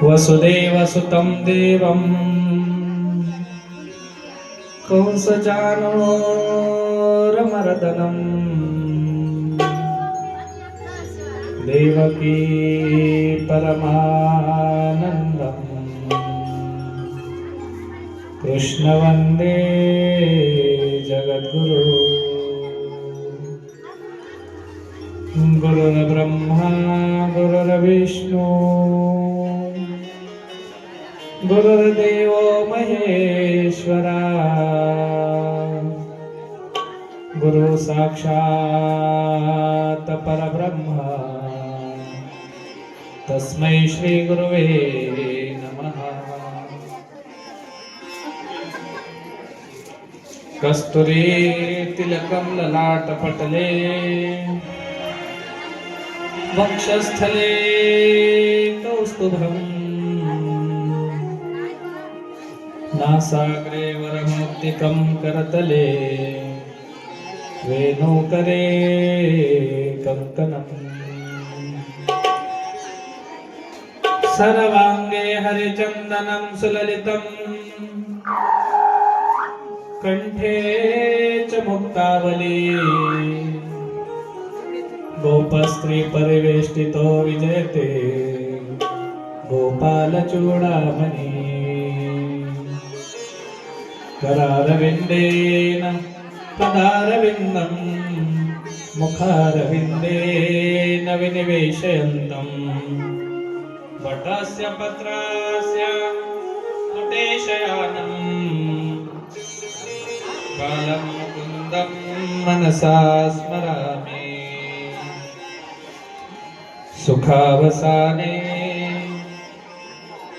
वसुदेवसुतं देवं कंसचाणूरमर्दनं देवकी परमानन्दं कृष्ण वन्दे जगद्गुरु। गुरुर्ब्रह्मा गुरुर्विष्णु गुरुर्देवो महेश्वरा गुरु साक्षात् परब्रह्म तस्मै श्री गुरुवे नमः। कस्तुरी तिलकं ललाटपटले वक्षस्थले कौस्तुभम् नासाग्रे वरमौक्तिकं करतले वेणुकरे कङ्कणम् सर्वाङ्गे हरिचन्दनं सुललितं कण्ठे च मुक्तावली गोपस्त्री परिवेष्टितो विजयते गोपालचूडामणि करारविन्देन पदारविन्दं मुखारविन्देन विनिवेशयन्तं वटस्य पत्रस्य पुटेशयानं बालं मुकुन्दं मनसा स्मरामि। सुखावसाने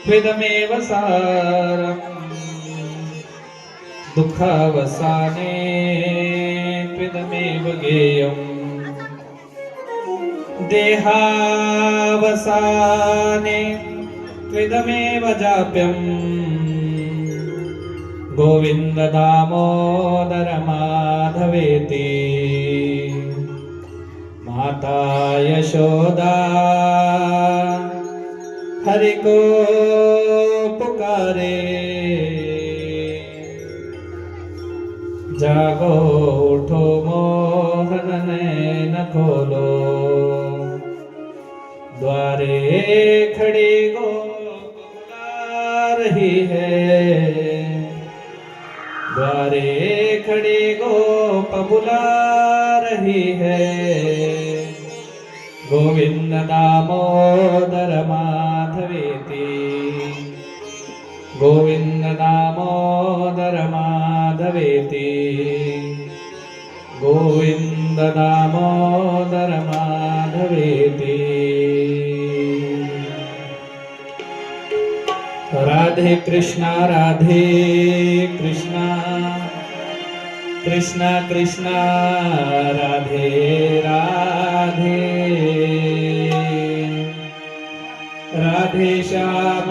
त्विदमेव सारम् दुःखावसाने त्विदमेव गेयम् देहावसाने त्विदमेव जाप्यम् गोविन्द दामोदर माधवेति माता यशोदा हरि को पुकारे जागो उठो मोहन नैन खोलो द्वारे खड़ी गोकुला रही है द्वारे खड़ी गोप बुला रही है गोविंद दामोदर माधवेति गोविंद दामोदर माधवेति गोविंद दामोदर माधवेति। राधे कृष्णा कृष्णा कृष्णा राधे राधे राधे श्याम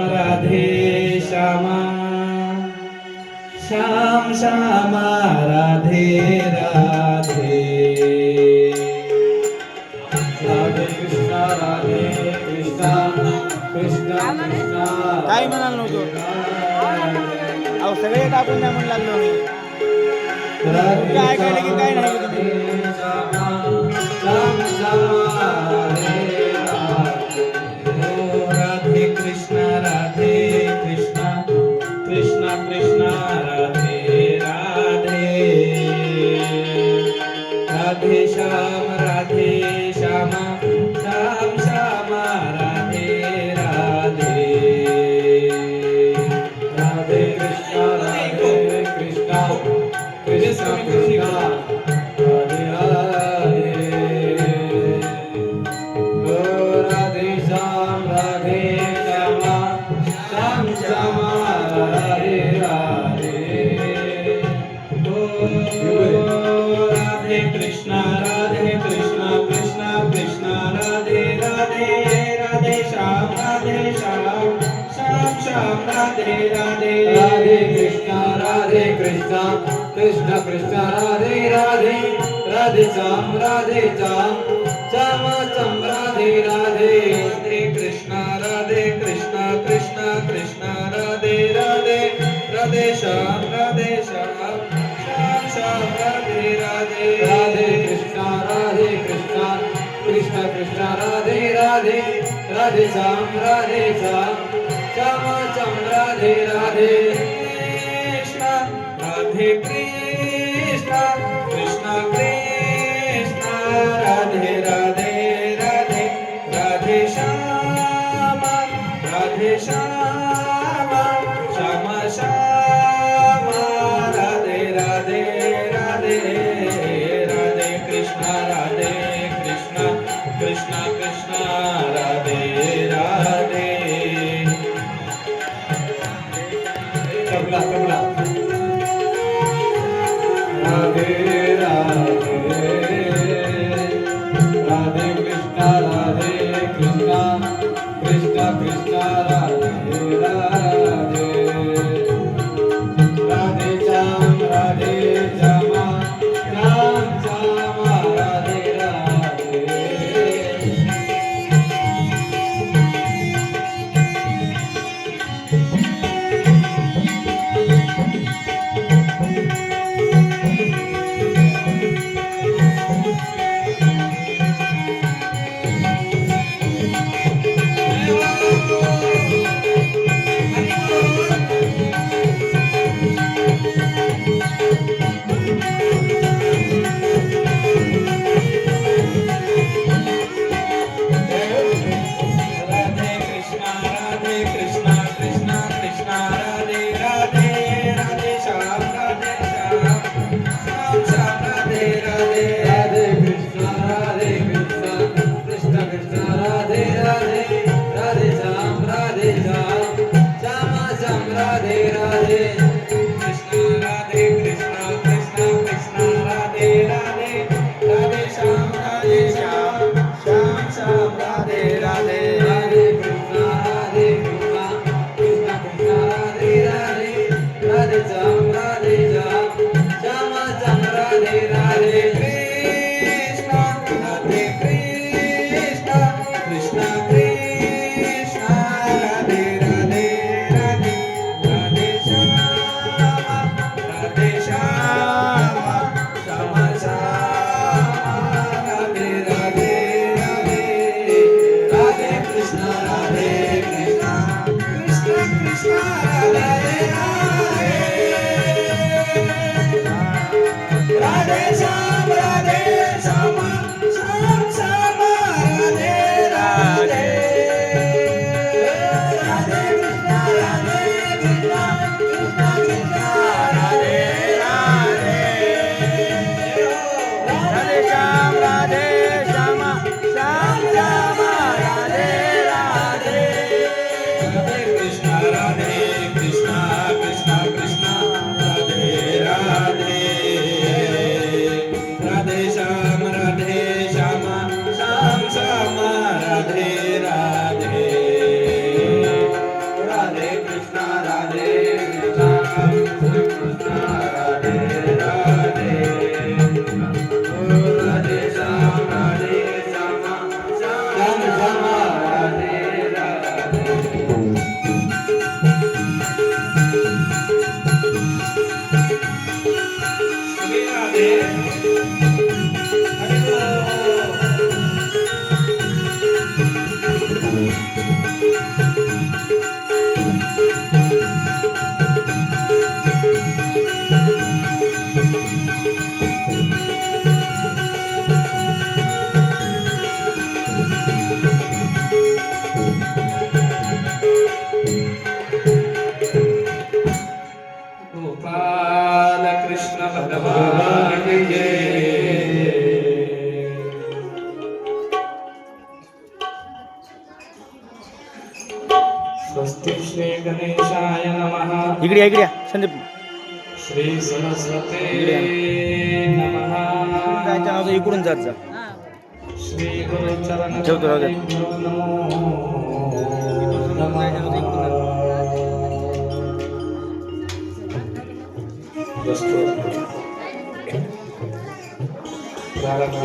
श्याम श्याम राधे राधे राधे कृष्णा कृष्णा कृष्णा काय म्हणाल नव्हतो अहो सगळे टाकून द्या म्हणून लागलो मी ऐकायला की काय नाही तुम्ही राधे कृष्णा कृष्णा कृष्णा राधे राधे राधे श्याम श्याम श्याम राधे राधे राधे कृष्णा कृष्णा कृष्णा कृष्णा राधे राधे ओ राधे श्याम श्याम श्याम राधे राधे ओ राधे कृष्णा कृष्णा कृष्णा राधे राधे राधे श्याम श्याम राधे राधे राधे कृष्णा कृष्णा कृष्णा राधे राधे राधे श्याम श्याम राधे राधे कृष्ण राधे कृष्ण कृष्ण कृष्ण राधे राधे राधे श्याम श्याम श्याम राधे राधे राधे कृष्ण कृष्ण कृष्ण राधे राधे राधे श्याम श्याम श्याम राधे राधे कृष्ण राधे कृष्ण कृष्ण कृष्ण राधे राधे राधे राधे श्याम श्याम श्याम राधे राधे राधे राधे कृष्ण कृष्ण कृष्ण कृष्ण राधे राधे तबला तबला राधे राधे राधे कृष्ण कृष्ण कृष्ण कृष्ण राधे राधे राधे श्याम श्याम श्याम राधे राधे गोपाल कृष्ण भगवान की जय। स्वस्ति श्री गणेशाय नमः। इकडे इकडे संदीप श्री सरस्वती नमः। जायच्या नाव इकडून जात जा. श्री गुरु चरण ठेवतो राहू दे. प्रारंभ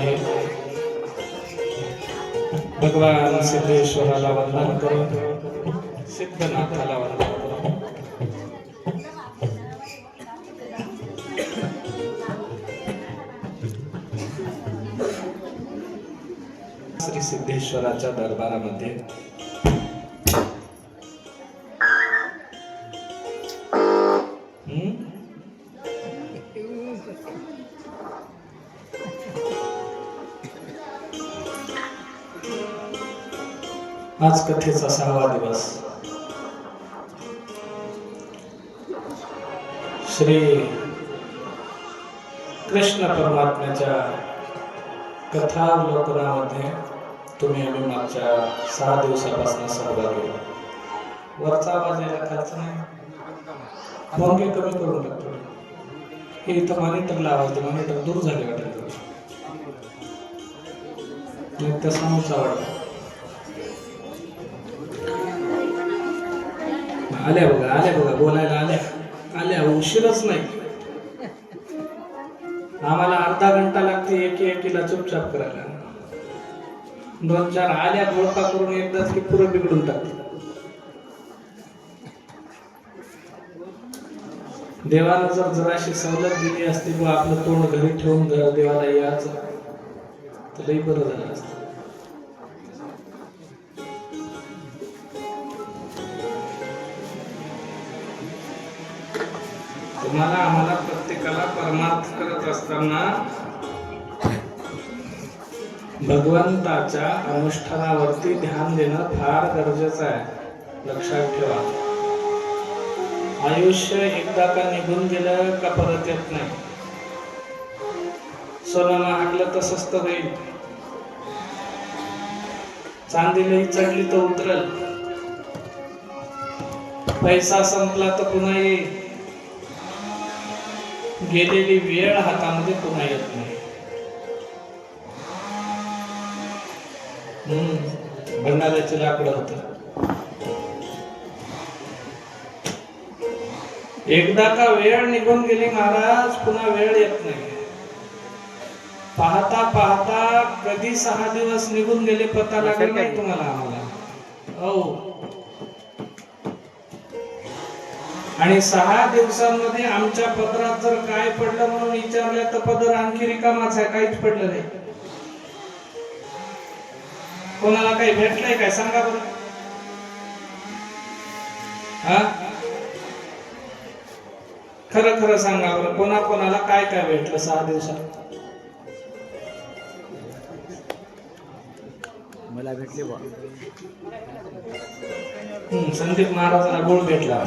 भगवान सिद्धेश्वराला वंदन करून सिद्धनाथाला वंदन करून श्री सिद्धेश्वराच्या दरबारामध्ये आज कथेचा 6वा दिवस. श्री कृष्ण परमात्म्याच्या कथावलोकनामध्ये तुम्ही आम्ही मागच्या 6 दिवसापासून सहभागी. वरचा आवाज यायला खायचा नाही, भोंगे कमी करून टाकतो. हे इथं मॉनिटरला आवाज दे, मॉनिटर दूर झाले वाटत त्या समोरचा वाटत. आल्या बघा बोलायला आल्या उशीरच नाही. आम्हाला अर्धा घंटा लागते एकीला चुपचाप करायला. 2-4 आल्या गोळपा करून एकदाच की पुरं बिघडून टाकते. देवानं जर अशी सवलत दिली असती व आपलं तोंड घरी ठेवून देवाला यायचं तर लई बरं झालं असतं. आम्हाला प्रत्येकाला परमार्थ करत असताना भगवंताच्या अनुष्ठानावरती ध्यान देणं फार गरजेचं आहे. लक्षात ठेवा, आयुष्य एकदा का निघून गेलं का परत येत नाही. सोनं महागलं तर स्वस्त होईल, चांदीलाही चढली तर उतरल, पैसा संपला तर पुन्हा येईल, गेलेली वेळ हातामध्ये पुन्हा येत नाही. भंडाऱ्याचे लाकडं होत, एकदा का वेळ निघून गेली महाराज पुन्हा वेळ येत नाही. पाहता पाहता कधी 6 दिवस निघून गेले पता लागला नाही तुम्हाला आम्हाला. हो, आणि 6 दिवसांमध्ये आमच्या पदरात जर काय पडलं म्हणून विचारलं तर पदर आणखी रिकामाच आहे, काहीच पडलं नाही. कोणाला काही भेटलंय काय सांगा बरं. हा, खरं खरं सांगा बरं, कोणाला काय काय भेटलं 6 दिवसात. मला भेटले बा. संदीप महाराजांना गोळ भेटला.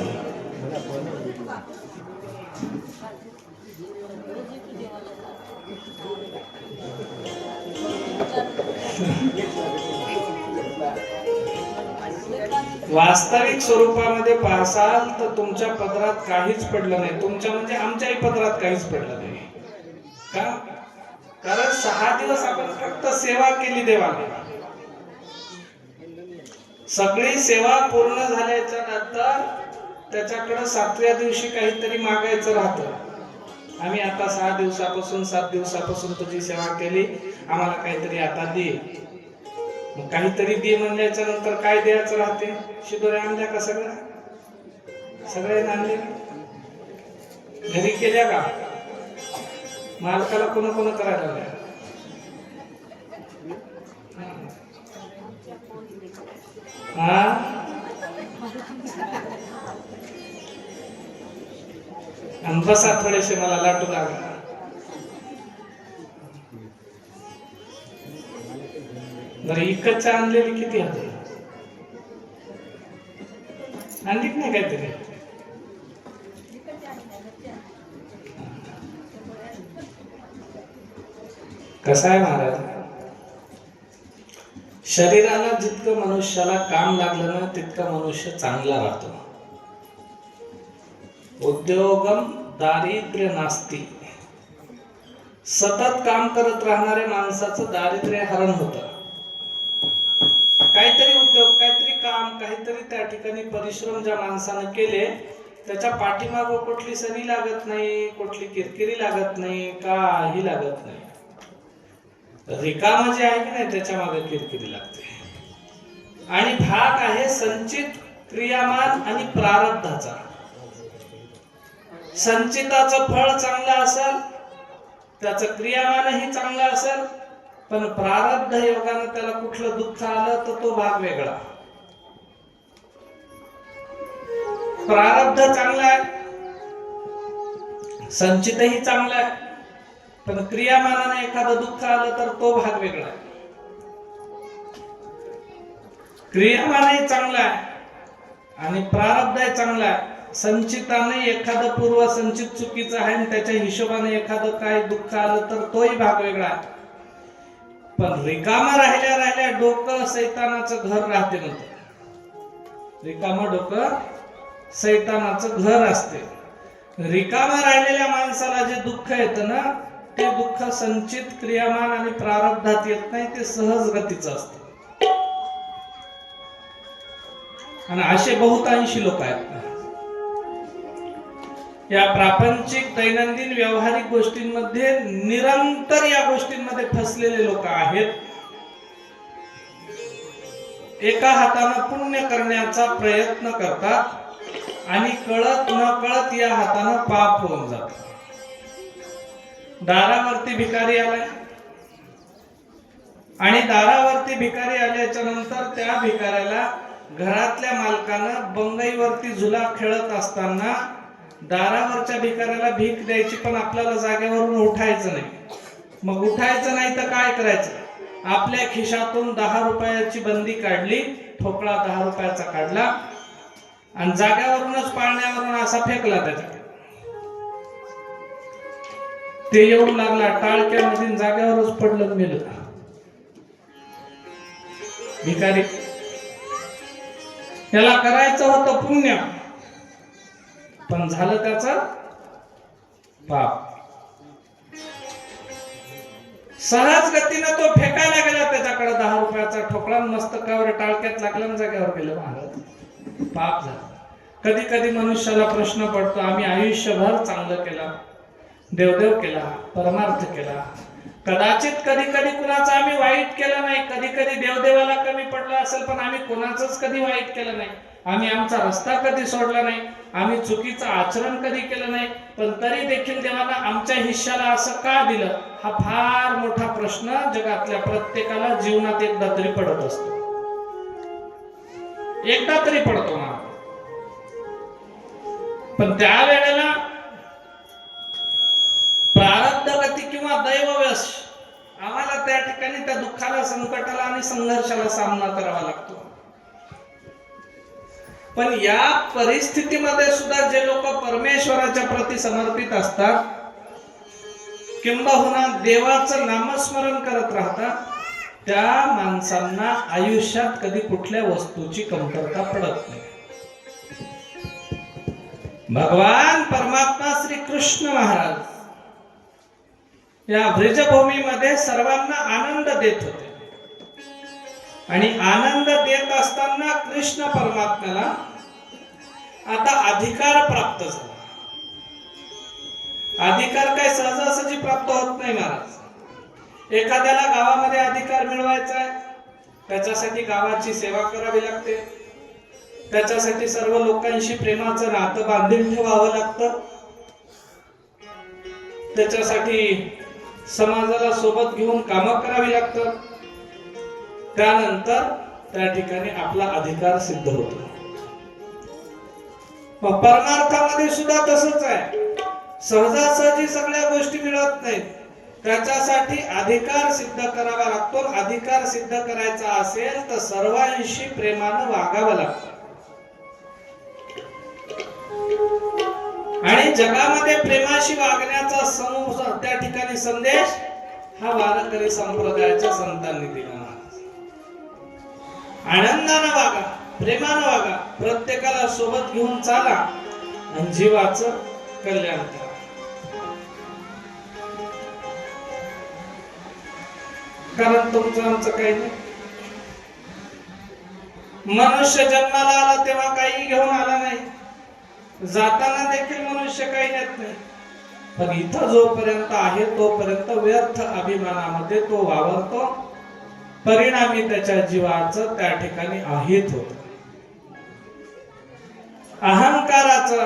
वास्तविक स्वरूपामध्ये पाहसाल तर तुमच्या पदरात काहीच पडलं नाही. तुमच्या म्हणजे आमच्याही पदरात काहीच पडलं नाही. का? कारण 6 दिवस आपण फक्त सेवा केली देवाला. सगळी सेवा पूर्ण झाल्याच्या नंतर त्याच्याकडे 7व्या दिवशी काहीतरी मागायचं राहतं. आम्ही आता 6 दिवसापासून 7 दिवसापासून तुझी सेवा केली, आम्हाला काहीतरी आता दे. मग काहीतरी दे म्हणल्याच्या नंतर काय द्यायचं राहते. शिदोऱ्या आणल्या का सगळ्या आणले घरी केल्या का, मालकाला कोण करायला लागल्या. बसा थोडेसे, मला लाटू लागला. बरं, इकडच्या आणलेली किती होते, आणलीच नाही काहीतरी. कसं आहे महाराज, शरीराला जितकं मनुष्याला काम लागलं ना तितकं मनुष्य चांगला राहतो. उद्योगम दारिद्र्य नास्ती. सतत काम करत राहणाऱ्या माणसाचं दारिद्र्य हरण होतं. काहीतरी उद्योग, काहीतरी काम, काहीतरी त्या ठिकाणी परिश्रम ज्या माणसानं केले त्याच्या पाठीमागं कुठली सरी लागत नाही, कुठली किरकिरी लागत नाही, काही लागत नाही. रिकाम जे आहे की नाही त्याच्या मागे किरकिरी लागते. आणि भाग आहे संचित, क्रियामान आणि प्रारब्धाचा. संचिताचं फळ चांगलं असेल, त्याचं क्रियामानही चांगलं असेल, पण प्रारब्ध योगानं त्याला कुठलं दुःख आलं तर तो भाग वेगळा. प्रारब्ध चांगला आहे, संचितही चांगला आहे, पण क्रियामानाने एखादं दुःख आलं तर तो भाग वेगळा आहे. क्रियामानही चांगला आहे आणि प्रारब्धही चांगला आहे. संचिताने एखादं पूर्व संचित चुकीचं आहे आणि त्याच्या हिशोबाने एखादं काय दुःख आलं तर तोही भाग वेगळा आहे. पण रिकामा राहिल्या डोकं सैतानाचं घर राहते म्हणतात. रिकामं डोकं सैतानाचं घर असते. रिकामा राहिलेल्या माणसाला जे दुःख येतं ना, ते दुःख संचित, क्रियामान आणि प्रारब्धात येत नाही, ते सहज गतीचं असतं. आणि असे बहुतांशी लोक आहेत. या प्रापंचिक दैनंदिन व्यावहारिक गोष्टींमध्ये निरंतर या गोष्टींमध्ये फसलेले लोक आहेत. एका हाताने पुण्य करण्याचा प्रयत्न करतात आणि कळत न कळत या हाताने पाप होऊन जातात. दारावरती भिकारी आलाय आणि दारावरती भिकारी आल्याच्या नंतर त्या भिकाऱ्याला घरातल्या मालकानं बंगईवरती झुला खेळत असताना दारावरच्या भिकाऱ्याला भीक द्यायची, पण आपल्याला जागेवरून उठायचं नाही. मग उठायचं नाही तर काय करायचं? आपल्या खिशातून 10 रुपयाची बंदी काढली, ठोकळा 10 रुपयाचा काढला आणि जागेवरूनच पाळण्यावरून असा फेकला त्याच्याकडे. ते येऊन लागला टाळक्यामध्ये, जागेवरच पडलं, मेलं भिकारी. याला करायचं होतं पुण्य, पण झालं त्याचं पाप. सहज गतीनं तो फेकायला गेला त्याच्याकडे 10 रुपयाचा ठोकळा, मस्तकावर टाळक्यात लागला आणि जागेवर गेलं, महाराज पाप झालं. कधी कधी मनुष्याला प्रश्न पडतो, आम्ही आयुष्यभर चांगलं केलं, देवदेव केला, परमार्थ केला, कदाचित कधी कधी कुणाचं आम्ही वाईट केलं नाही, कधी कधी देवदेवाला कमी पडलं असेल, पण आम्ही कोणाचंच कधी वाईट केलं नाही, आम्ही आमचा रस्ता कधी सोडला नाही, आम्ही चुकीचं आचरण कधी केलं नाही, पण तरी देखील देवानं आमच्या हिश्श्याला असं का दिलं? हा फार मोठा प्रश्न जगातल्या प्रत्येकाला जीवनात एकदा तरी पडत असतो. एकदा तरी पडतो ना. पण त्या वेळेला प्रारब्ध गती किंवा दैववश आम्हाला त्या ठिकाणी त्या दुःखाला, संकटाला आणि संघर्षाला सामना करावा लागतो. पण या परिस्थितीमध्ये सुद्धा जे लोक परमेश्वराच्या प्रती समर्पित असतात, किंबहुना देवाचं नामस्मरण करत राहतात, त्या माणसांना आयुष्यात कधी कुठल्या वस्तूची कमतरता पडत नाही. भगवान परमात्मा श्री कृष्ण महाराज या ब्रजभूमीमध्ये सर्वांना आनंद देत होते. आणि आनंद देत असताना कृष्ण परमात्म्याला आता अधिकार प्राप्त झाला. अधिकार काय सहजासहजी प्राप्त होत नाही महाराज. एखाद्याला गावामध्ये अधिकार मिळवायचा आहे, त्याच्यासाठी गावाची सेवा करावी लागते, त्याच्यासाठी सर्व लोकांशी प्रेमाचं नातं बांधून ठेवावं लागतं, त्याच्यासाठी समाजाला सोबत घेऊन कामं करावी लागतात, त्यानंतर त्या ठिकाणी आपला अधिकार सिद्ध होतो. परमार्थामध्ये सुद्धा तसंच आहे. सहजासहजी सगळ्या गोष्टी मिळत नाहीत, त्याच्यासाठी अधिकार सिद्ध करावा लागतो. अधिकार सिद्ध करायचा असेल तर सर्वांशी प्रेमानं वागावं लागतं. आणि जगामध्ये प्रेमाशी वागण्याचा समूह त्या ठिकाणी संदेश हा वारकरी संप्रदायाच्या संतांनी दिला. आनंदानं वागा, प्रेमानं वागा, प्रत्येकाला सोबत घेऊन चाला आणि जीवाचं कल्याण करा. कारण तुमचं आमचं काही नाही. मनुष्य जन्माला आला तेव्हा काही घेऊन आला नाही, जाताना देखील मनुष्य काही नेत नाही. पण इथं जोपर्यंत आहे तोपर्यंत व्यर्थ अभिमानामध्ये तो वावरतो परिणामी त्याच्या जीवाचं त्या ठिकाणी अहित होत. अहंकाराचं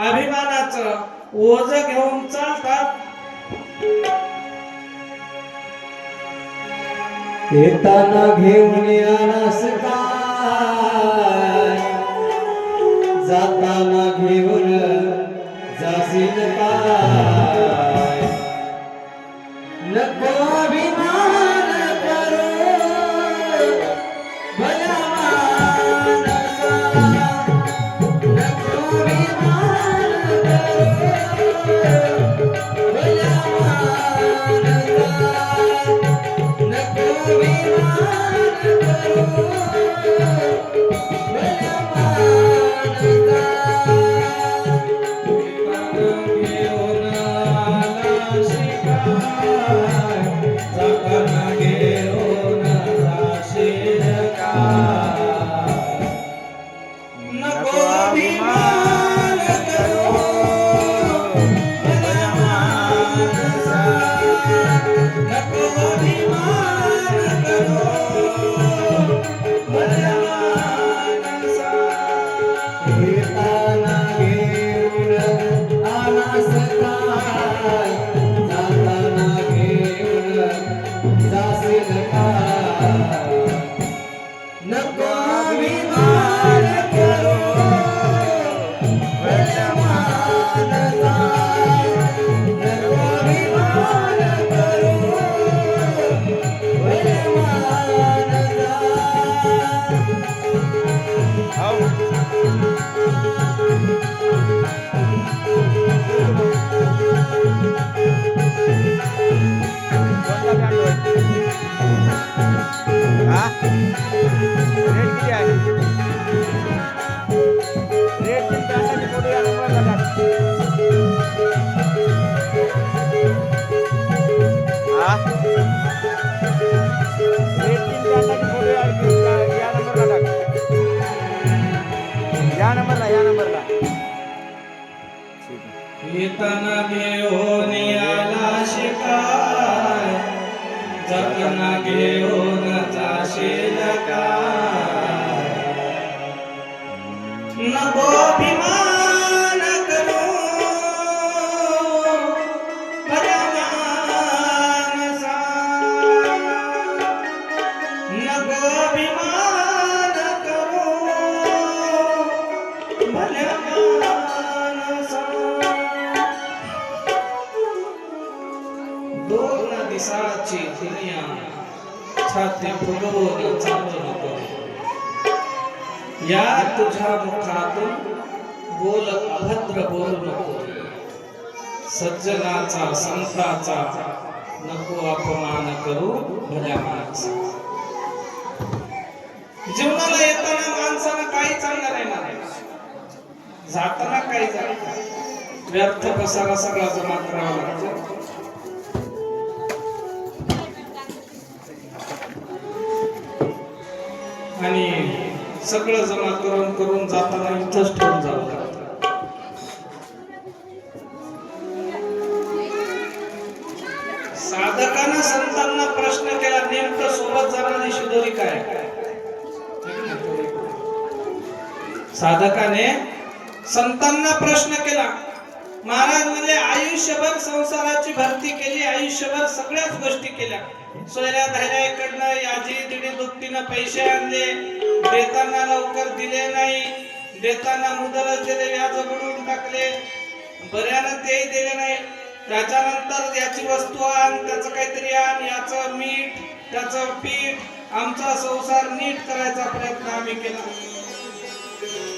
अभिमानाचं ओझ घेऊन चालतात. येताना घेऊन यानास काय, जाताना घेऊन जाशील काय. नको अभिमान करू भल्या मानसा, नको अभिमान करू भल्या मानसा, नको अभिमान करू भल्या मानसा. नको अभिमान करू भल्या मानसा, नको अभिमान करू भल्या मानसा. येताना घेऊन आलास काय, जाताना घेऊन जाशील काय. नको अभिमान करू भल्या मानसा, नको अभिमान करू भल्या मानसा. या नंबरला येताना घेऊन आला शिकाय, जाताना घेऊन जाशील काय. नको अभिमान करू भल्या मानसा, नको अभिमान करू भल्या मानसा. दोन दिसाची दुनिया छाती फुगवून चालू नको. या तुझ्या मुखातून बोल अभद्र बोलू नको. सज्जनाचा संताचा नको अपमान करू भल्या माणसा. जीवनाला येताना माणसानं काही चांगलं नाही ना, जाताना काही जाणार व्यर्थ पसारा सगळा जमा करावा लागतो. आणि सगळं जमा करून करून जाताना इथंच ठेवून जावं लागतं. साधकानं संतांना प्रश्न केला, नेमकं सोबत जाणारी शिदोरी काय. साधकाने संतांना प्रश्न केला. महाराज म्हणले, आयुष्यभर संसाराची भरती केली, आयुष्यभर सगळ्याच गोष्टी केल्या, सोयऱ्या धैर्याकडनं याची तिने दुपटीनं पैसे आणले, देताना लवकर दिले नाही, देताना मुदलच दिले, व्याज बुडवून टाकले, बऱ्यानं तेही दिले नाही. त्याच्यानंतर याची वस्तू आण, त्याचं काहीतरी आण, याचं मीठ, त्याचं पीठ, आमचा संसार नीट करायचा प्रयत्न आम्ही केला.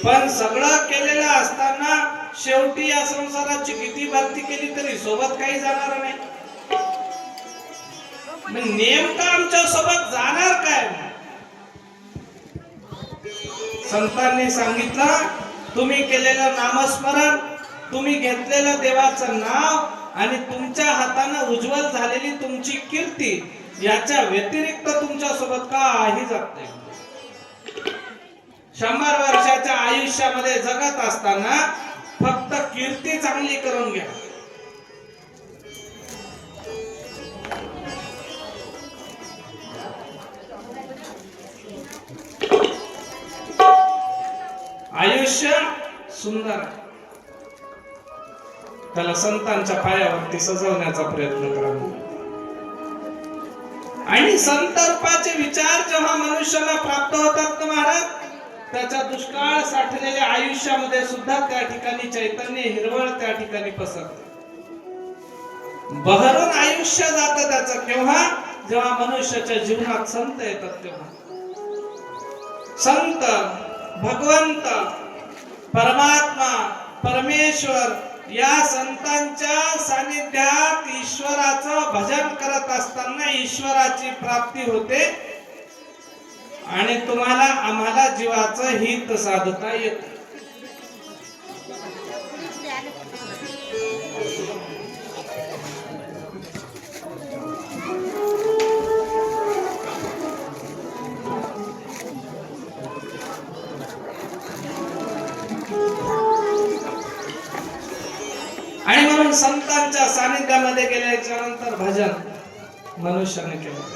पण सगळं केलेलं असताना शेवटी या संसाराची किती भरती केली तरी सोबत काही जाणार नाही. नेमकं आमच्या सोबत जाणार काय. संतांनी सांगितलं, तुम्ही केलेलं नामस्मरण, तुम्ही घेतलेलं देवाचं नाव आणि तुमच्या हातानं उज्ज्वल झालेली तुमची कीर्ती, याच्या व्यतिरिक्त तुमच्या सोबत काही जात नाही. 100 वर्षाच्या आयुष्यामध्ये जगत असताना फक्त कीर्ती चांगली करून घ्या. आयुष्य सुंदर आहे, त्याला संतांच्या पायावरती सजवण्याचा प्रयत्न करा. आणि संत रूपाचे विचार जेव्हा मनुष्याला प्राप्त होतात ना महाराज, त्याच्या दुष्काळ साठलेल्या आयुष्यामध्ये सुद्धा त्या ठिकाणी चैतन्य हिरवळ त्या ठिकाणी पसरते. बहरून आयुष्य जातं त्याचं केव्हा, जेव्हा मनुष्याच्या जीवनात संत येतात तेव्हा. संत, भगवंत, परमात्मा, परमेश्वर या संतांच्या सानिध्यात ईश्वराचं भजन करत असताना ईश्वराची प्राप्ती होते आणि तुम्हाला आम्हाला जीवाचं हित साधता येतं. आणि म्हणून संतांच्या सानिध्यामध्ये गेल्याच्या नंतर भजन मनुष्याने केलं पाहिजे.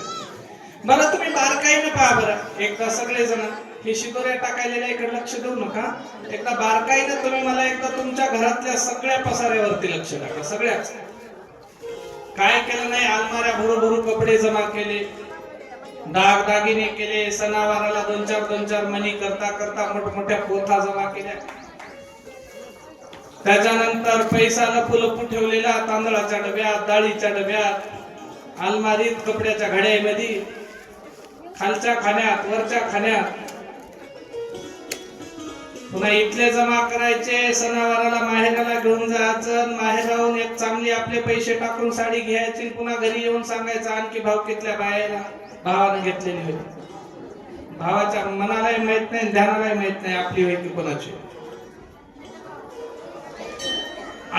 बरं तुम्ही बारकाईने पहा बरं, एकदा सगळे जण हे शिदोऱ्या टाकायलेल्या इकडे लक्ष देऊ नका. एकदा बारकाईने तुम्ही मला एकदा तुमच्या घरातल्या सगळ्या पसाऱ्यावरती लक्ष टाका. सगळ्याच काय केलं नाही, अलमाऱ्या भरू कपडे जमा केले, दागिने केले, सणावाराला दोन चार मणी करता मोठमोठ्या पोथा जमा केल्या. त्याच्यानंतर पैसा लपू ठेवलेला तांदळाच्या डब्यात, डाळीच्या डब्यात, अलमारीत, कपड्याच्या घड्यामध्ये, खालच्या खाण्यात, वरच्या खाण्यात. पुन्हा इथले जमा करायचे, सणावाराला माहेराला घेऊन जायचं, माहेराहून एक चांगली आपले पैसे टाकून साडी घ्यायची, पुन्हा घरी येऊन सांगायचं आणखी भावकीतल्या बायाला भावाने घेतलेली होती. भावाच्या मनालाही माहित नाही, ध्यानालाही माहित नाही आपली होती कोणाची.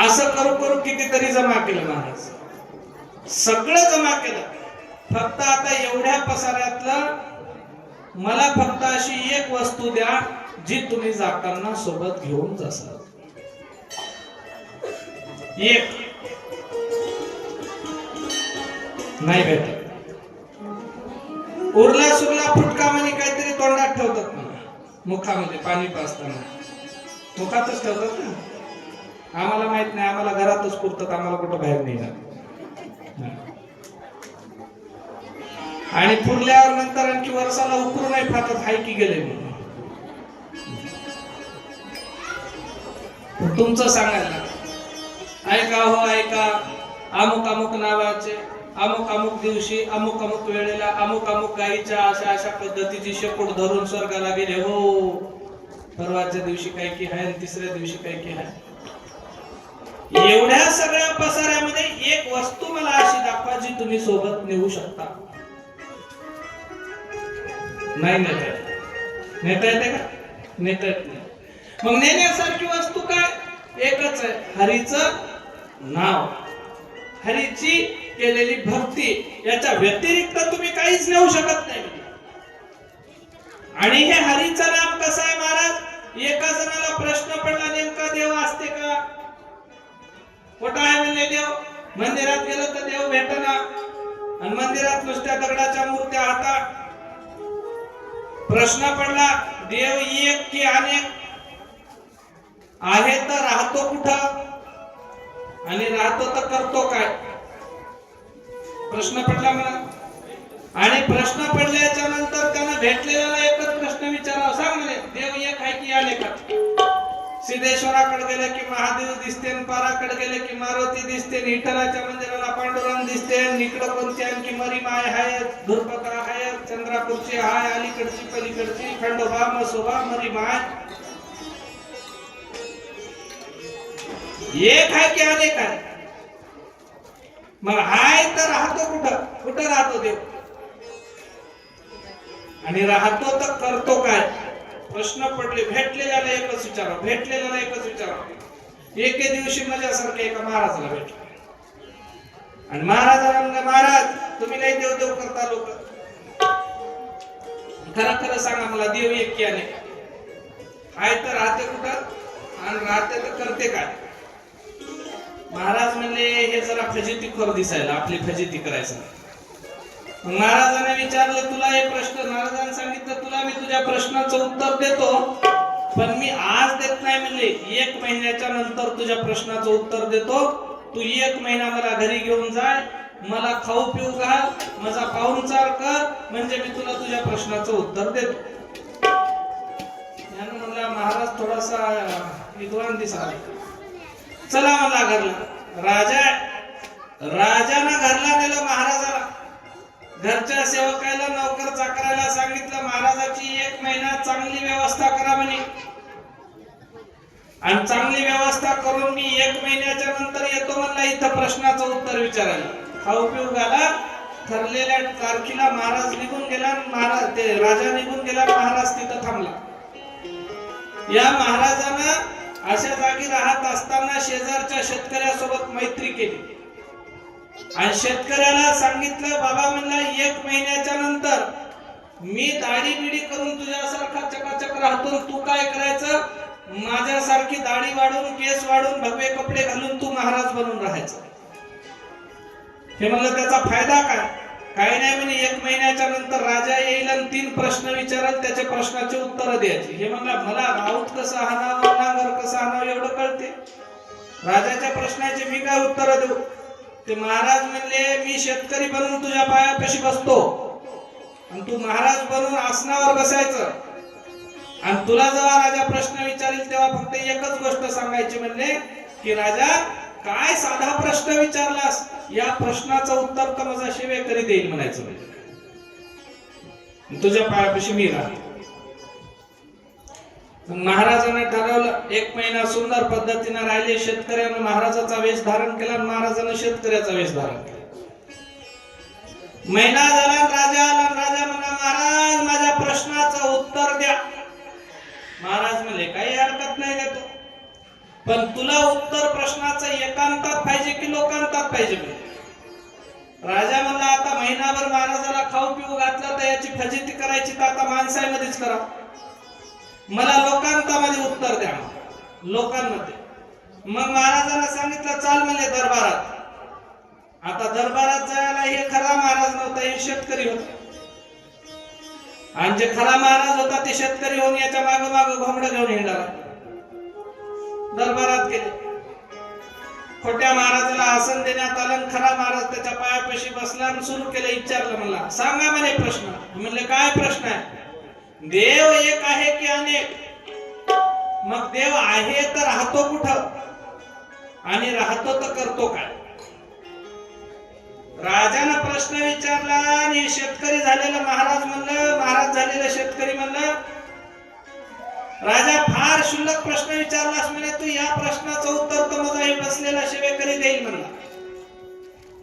असं करू कितीतरी जमा केलं महाराज, सगळं जमा केलं. फक्त आता एवढ्या पसाऱ्यातलं मला फक्त अशी एक वस्तू द्या जी तुम्ही जाताना सोबत घेऊन जासाल. एक नाही भेटत. उरला सुरला फुटका म्हणे काहीतरी तोंडात ठेवतात मला, मुखामध्ये पाणी पाजताना मुखातच ठेवतात ना. आम्हाला माहित नाही, आम्हाला घरातच पुरतात, आम्हाला कुठं बाहेर नाही जात. आणि पुरल्यावर नंतर आणखी वर्षाला उकरू नाही फाटत, हाय की गेले म्हणून. तुमचं सांगायला ऐका हो ऐका, अमुक अमुक नावाचे अमुक अमुक दिवशी अमुक अमुक वेळेला अमुक अमुक गायीच्या अशा पद्धतीची शेपूट धरून स्वर्गाला गेले हो. परवाच्या दिवशी काय की आहे आणि तिसऱ्या दिवशी काय की आहे. एवढ्या सगळ्या पसाऱ्यामध्ये एक वस्तू मला अशी दाखवा जी तुम्ही सोबत नेऊ शकता. नाही नेता येते का? नेता येत नाही. मग नेण्यासारखी वस्तू काय? एकच आहे, हरीचं नाव, हरीची केलेली भक्ती. याच्या व्यतिरिक्त तुम्ही काहीच नेऊ शकत नाही. आणि हे हरीचं नाम कसं आहे महाराज? एका जणाला प्रश्न पडला, नेमका देव असते का? कुठं आहे म्हणले देव? मंदिरात गेलो तर देव भेटना, आणि मंदिरात नुसत्या दगडाच्या मूर्त्या हातात. प्रश्न पडला, देव एक की अनेक आहे, तर राहतो कुठं आणि राहतो तर करतो काय? प्रश्न पडला मला. आणि प्रश्न पडल्याच्या नंतर त्यांना भेटलेला एकच प्रश्न विचारावा, सांग म्हणे देव एक आहे की अनेक? सिद्धेश्वराकडे गेले की महादेव दिसते, पाराकडे गेले की मारुती दिसते, विठ्ठलाच्या मंदिराला पांडुरंग दिसते, इकडं कोणती आणखी मरी माय आहे, धुरपका आहे, चंद्रापूरची हाय, अलीकडची पलीकडची, खंडोबा मसोबा मरी माय. एक आहे की अनेक आहे? मग हाय तर राहतो कुठं? कुठं राहतो देव? आणि राहतो तर करतो काय? प्रश्न पडले. भेटलेल्याला एकच विचारा, भेटलेल्याला एकच विचारा. एके दिवशी माझ्यासारखे एका महाराजाला भेटले आणि महाराजाला म्हणले, महाराज तुम्ही नाही देव देव करता लोक, खरं खरं सांगा मला, देव एक की अनेक? हाय तर राहते कुठं आणि राहते तर करते काय? महाराज म्हणले, हे जरा फजितीखोर दिसायला, आपली फजिती करायचं. महाराजांनी विचारलं, तुला हे प्रश्न? महाराजांनी सांगितलं, तुला मी तुझ्या प्रश्नाचं उत्तर देतो, पण मी आज देत नाही म्हणले, 1 महिन्याच्या नंतर तुझ्या प्रश्नाचं उत्तर देतो. तू 1 महिना मला घरी घेऊन जाय, मला खाऊ पिऊ घाल, माझा पाहुणचार कर, म्हणजे मी तुला तुझ्या प्रश्नाचं उत्तर देतो. यानं म्हणला महाराज थोडासा विद्वान दिसला. चला मला घरला. राजानं घरला नेलं महाराजाला. घरच्या सेवकाला नौकर चाकराला सांगितलं महाराजाची 1 महिना चांगली व्यवस्था करा म्हणे, आणि चांगली व्यवस्था करून मी 1 महिन्याच्या नंतर येतो म्हणला इथं प्रश्नाचं उत्तर विचारायला. खाऊ पिऊ घाला. ठरलेल्या तारखेला महाराज निघून गेला. राजा निघून गेला. महाराज तिथं थांबला. या महाराजानं अशा जागी राहत असताना शेजारच्या शेतकऱ्यासोबत मैत्री केली आणि शेतकऱ्याला सांगितलं, बाबा म्हणला 1 महिन्याच्या नंतर मी दाढी बिडी करून तुझ्यासारखा चकाचक राहतो, तू काय करायचं, माझ्यासारखी दाढी वाढून केस वाढून भगवे कपडे घालून तू महाराज बनून राहायचं. हे म्हणलं त्याचा फायदा काय? काही नाही म्हणे, 1 महिन्याच्या नंतर राजा येईल आणि 3 प्रश्न विचारल, त्याच्या प्रश्नाचे उत्तर द्यायची. हे म्हणला मला राऊत कसं हाणावं, नांगर कसं हाणावं एवढं कळते, राजाच्या प्रश्नाचे मी काय उत्तर देऊ. ते महाराज म्हणले मी शेतकरी बनून तुझ्या पायापाशी बसतो आणि तू महाराज बनून आसनावर बसायचं, आणि तुला जेव्हा राजा प्रश्न विचारेल तेव्हा फक्त एकच गोष्ट सांगायची म्हणले की राजा काय साधा प्रश्न विचारलास, या प्रश्नाचं उत्तर तर माझा सेवेकरी देईल म्हणायचं. म्हणजे तुझ्या पायापाशी मी राहील. महाराजांनी ठरवलं. 1 महिना सुंदर पद्धतीने राहिले. शेतकऱ्यानं महाराजाचा वेश धारण केला, महाराजानं शेतकऱ्याचा वेश धारण केला. महिना झाला, राजा आला. राजा म्हणला महाराज माझ्या प्रश्नाचं उत्तर द्या. महाराज म्हणले काही हरकत नाही देतो, पण तुला उत्तर प्रश्नाचं एकांतात पाहिजे की लोकांतात पाहिजे. राजा म्हणला आता महिनाभर महाराजाला खाऊ पिऊ घातलं तर याची फजिती करायची तर आता माणसामध्येच करा, मला लोकांतामध्ये उत्तर द्या. लोकांमध्ये. मग महाराजांना सांगितलं चाल म्हणले दरबारात. आता दरबारात जायला हे खरा महाराज नव्हता, हे शेतकरी होता, आणि जे खरा महाराज होता ते शेतकरी होऊन याच्या माग माग घोंगडं घेऊन हिंडाला. दरबारात गेले. खोट्या महाराजाला आसन देण्यात आलं. खरा महाराज त्याच्या पायापाशी बसला आणि सुरू केलं. विचारलं मला सांगा म्हणे प्रश्न. म्हणले काय प्रश्न आहे. देव एक आहे की अनेक. मग देव आहे तर राहतो कुठं आणि राहतो तर करतो काय. राजानं प्रश्न विचारला आणि शेतकरी झालेलं महाराज म्हणलं, महाराज झालेलं शेतकरी म्हणलं राजा फार क्षुल्लक प्रश्न विचारलास म्हणे, तू या प्रश्नाचं उत्तर तर माझा हे बसलेला सेवेकरी देईल म्हणला.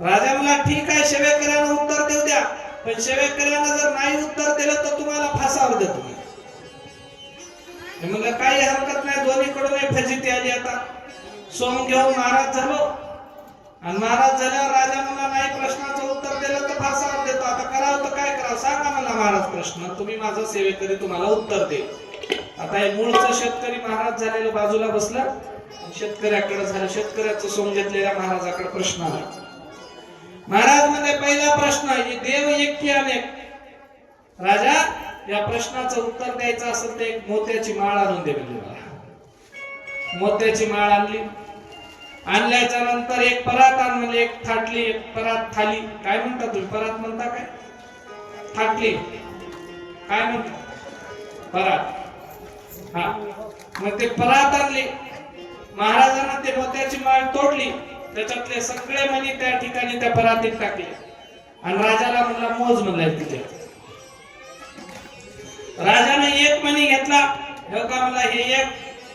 राजा म्हणला ठीक आहे सेवेकऱ्यानं उत्तर देऊ द्या, पण सेवेकऱ्यानं जर नाही उत्तर दिलं तर तुम्हाला फासावर देतो. म्हणलं काही हरकत नाही, दोन्हीकडून फजिती आली. आता सोंग घेऊन महाराज झालो, आणि महाराज झाल्यावर राजा म्हणला नाही प्रश्नाचं उत्तर दिलं तर फासावर देतो. आता करावं तर काय करावं सांगा मला महाराज प्रश्न, तुम्ही माझा सेवेकरी तुम्हाला उत्तर दे. आता हे मूळचं शेतकरी महाराज झालेलं बाजूला बसला, शेतकऱ्याकडे झालं. शेतकऱ्याचं सोंग घेतलेल्या महाराजाकडे प्रश्न आला. महाराज म्हणजे पहिला प्रश्न आहे देव एक की अनेक. राजा या प्रश्नाचं उत्तर द्यायचं असेल तर एक मोत्याची माळ आणून दे म्हणजे मला. मोत्याची माळ आणली. आणल्याच्या नंतर एक परात आण म्हणजे एक थाटली, एक परात थाली. काय म्हणता तुम्ही परात म्हणता काय, थाटली काय म्हणता, परात. हा मग ते परात आणली. महाराजांना ते मोत्याची माळ तोडली, त्याच्यातले सगळे मणी त्या ठिकाणी त्या परातीत टाकले, आणि राजाला म्हणला मोज म्हणलाय तिथे. राजाने एक मणी घेतला. हो का म्हणला हे एक.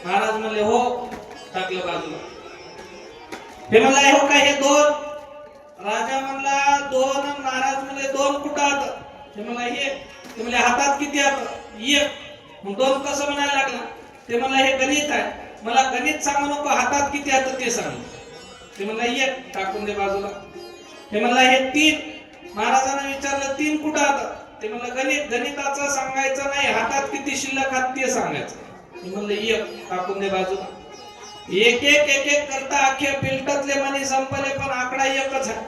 महाराज म्हणले हो. टाकलं बाजूला. हे म्हणला हो का हे 2. राजा म्हणला 2. महाराज म्हणले 2 कुठं आहात. हे म्हणला हे. ते म्हणले हातात किती आहात. 1. मग 2 कसं म्हणायला लागला. ते म्हणला हे गणित आहे, मला गणित सांगू नको, हातात किती आहात ते सांग. ते म्हणला 1. टाकून दे बाजूला. हे म्हणला हे 3. महाराजांना विचारलं 3 कुठं आहात. ते म्हणलं गणित. गणिताचं सांगायचं नाही, हातात किती शिल्लक हात ते सांगायचं. ते म्हणलं 1. टाकून दे बाजूला. एक एक एक एक करता अख्ख्या पिलटातले मनी संपले, पण आकडा एकच आहे.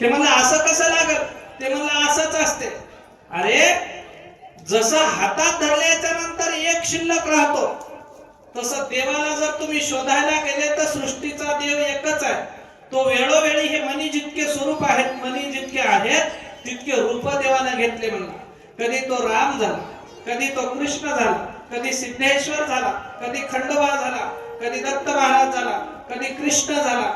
ते म्हणलं असं कसं लागत. ते म्हणलं असंच असते. अरे जसं हातात धरल्याच्या नंतर एक शिल्लक राहतो, तसं देवाला जर तुम्ही शोधायला गेले तर सृष्टीचा देव एकच आहे. तो वेळोवेळी हे मनी जितके स्वरूप आहेत, मनी जितके आहेत तितके रूप देवाने घेतले म्हणला. कधी तो राम झाला, कधी तो कृष्ण झाला, कधी सिद्धेश्वर झाला, कधी खंडोबा झाला, कधी दत्त महाराज झाला, कधी कृष्ण झाला,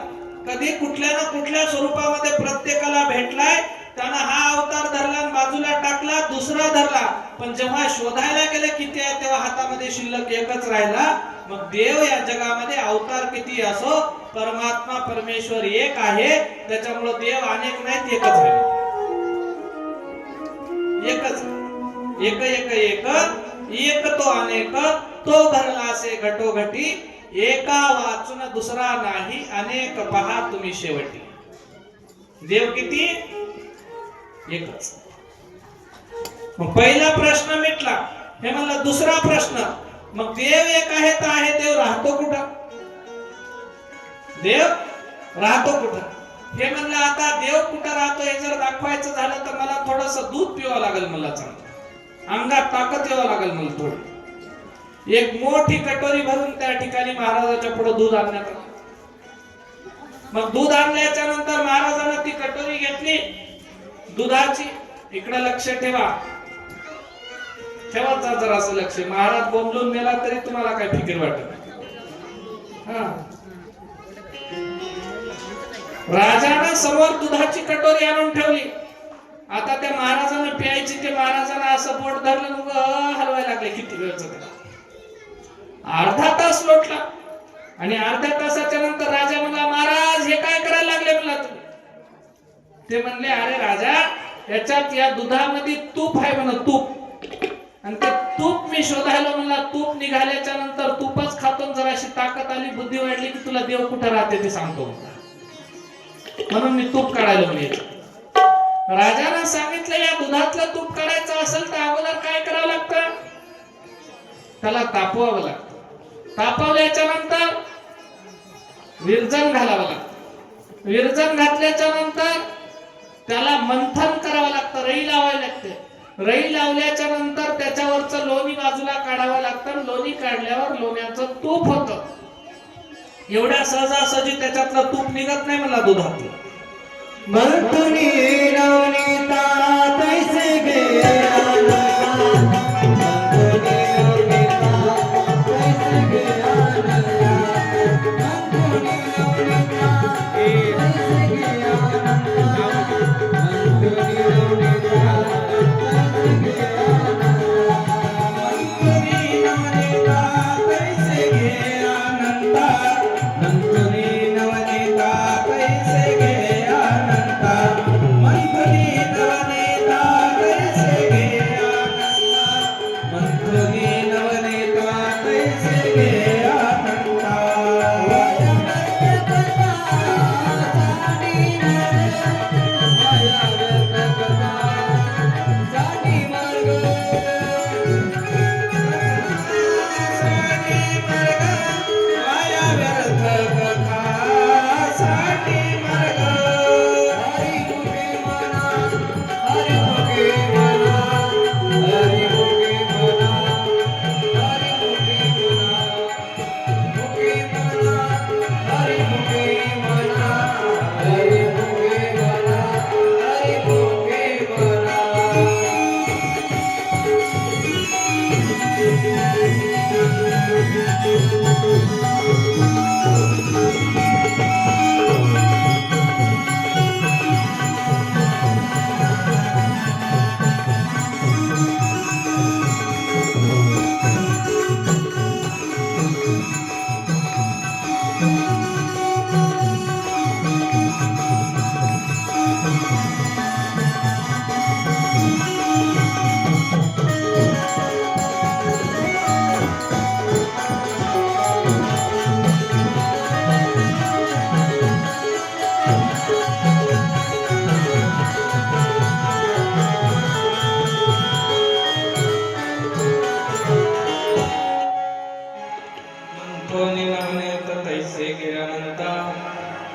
कधी कुठल्या ना कुठल्या स्वरूपामध्ये प्रत्येकाला भेटलाय. त्यानं हा अवतार धरला आणि बाजूला टाकला, दुसरा धरला. पण जेव्हा शोधायला गेले किती आहे तेव्हा हातामध्ये शिल्लक एकच राहिला. मग देव या जगामध्ये अवतार किती असो, परमात्मा परमेश्वर एक आहे. त्याच्यामुळे देव अनेक नाहीत, एकच आहे. एकच एक एक एक एक तो अनेक तो भरला असे घटोघटी. एका वाचून दुसरा नाही, अनेक पहा तुम्ही शेवटी. देव किती? एकच. मग पहिला प्रश्न मिटला. हे म्हणलं दुसरा प्रश्न, मग देव एक आहे तर आहे, देव राहतो कुठं? देव राहतो कुठं? हे म्हणलं आता देव कुठं राहतो हे जर दाखवायचं झालं तर मला थोडस दूध पिवावं लागेल, मला चांगलं अंगात ताकद यावं लागेल मला थोडी. एक मोठी कटोरी भरून त्या ठिकाणी महाराजाच्या पुढे दूध आणण्यात आलं. मग दूध आणल्याच्या नंतर महाराजांना ती कटोरी घेतली दुधाची. इकडे लक्ष ठेवा, ठेवायचं जरा असं लक्ष. महाराज बोंबलून मेला तरी तुम्हाला काय फिकीर वाटत नाही. राजानं समोर दुधाची कटोरी आणून ठेवली. आता त्या महाराजांना प्यायची, ते महाराजांना असं पोट धरलं हलवायला लागले. किती वेळचं त्याला अर्धा तास लोटला. आणि अर्ध्या तासाच्या नंतर राजा म्हणला, महाराज हे काय करायला लागले म्हणला तुम्ही? ते म्हणले, अरे राजा याच्यात या दुधामध्ये तूप आहे म्हणा, तूप. आणि ते तूप मी शोधायला म्हणला. तूप निघाल्याच्या नंतर तूपच खातो, जराशी ताकद आली, बुद्धी वाढली की तुला देव कुठं राहते ते सांगतो म्हणून मी तूप काढायला म्हणायचं. राजानं सांगितलं या दुधातलं तूप काढायचं असेल तर अगोदर काय करावं लागतं? त्याला तापवावं लागतं. तापवल्याच्या नंतर विरजण घालावं लागतं. विरजण घातल्याच्या नंतर त्याला मंथन करावं लागतं, रई लावावी लागते. रई लावल्याच्या नंतर त्याच्यावरचं लोणी बाजूला काढावं लागतं. लोणी काढल्यावर लोण्याचं तूप होतं. एवढ्या सहजासहजी त्याच्यातलं तूप निघत नाही मला दुधातलं. मंथुनी नवनीता तैसे गेला.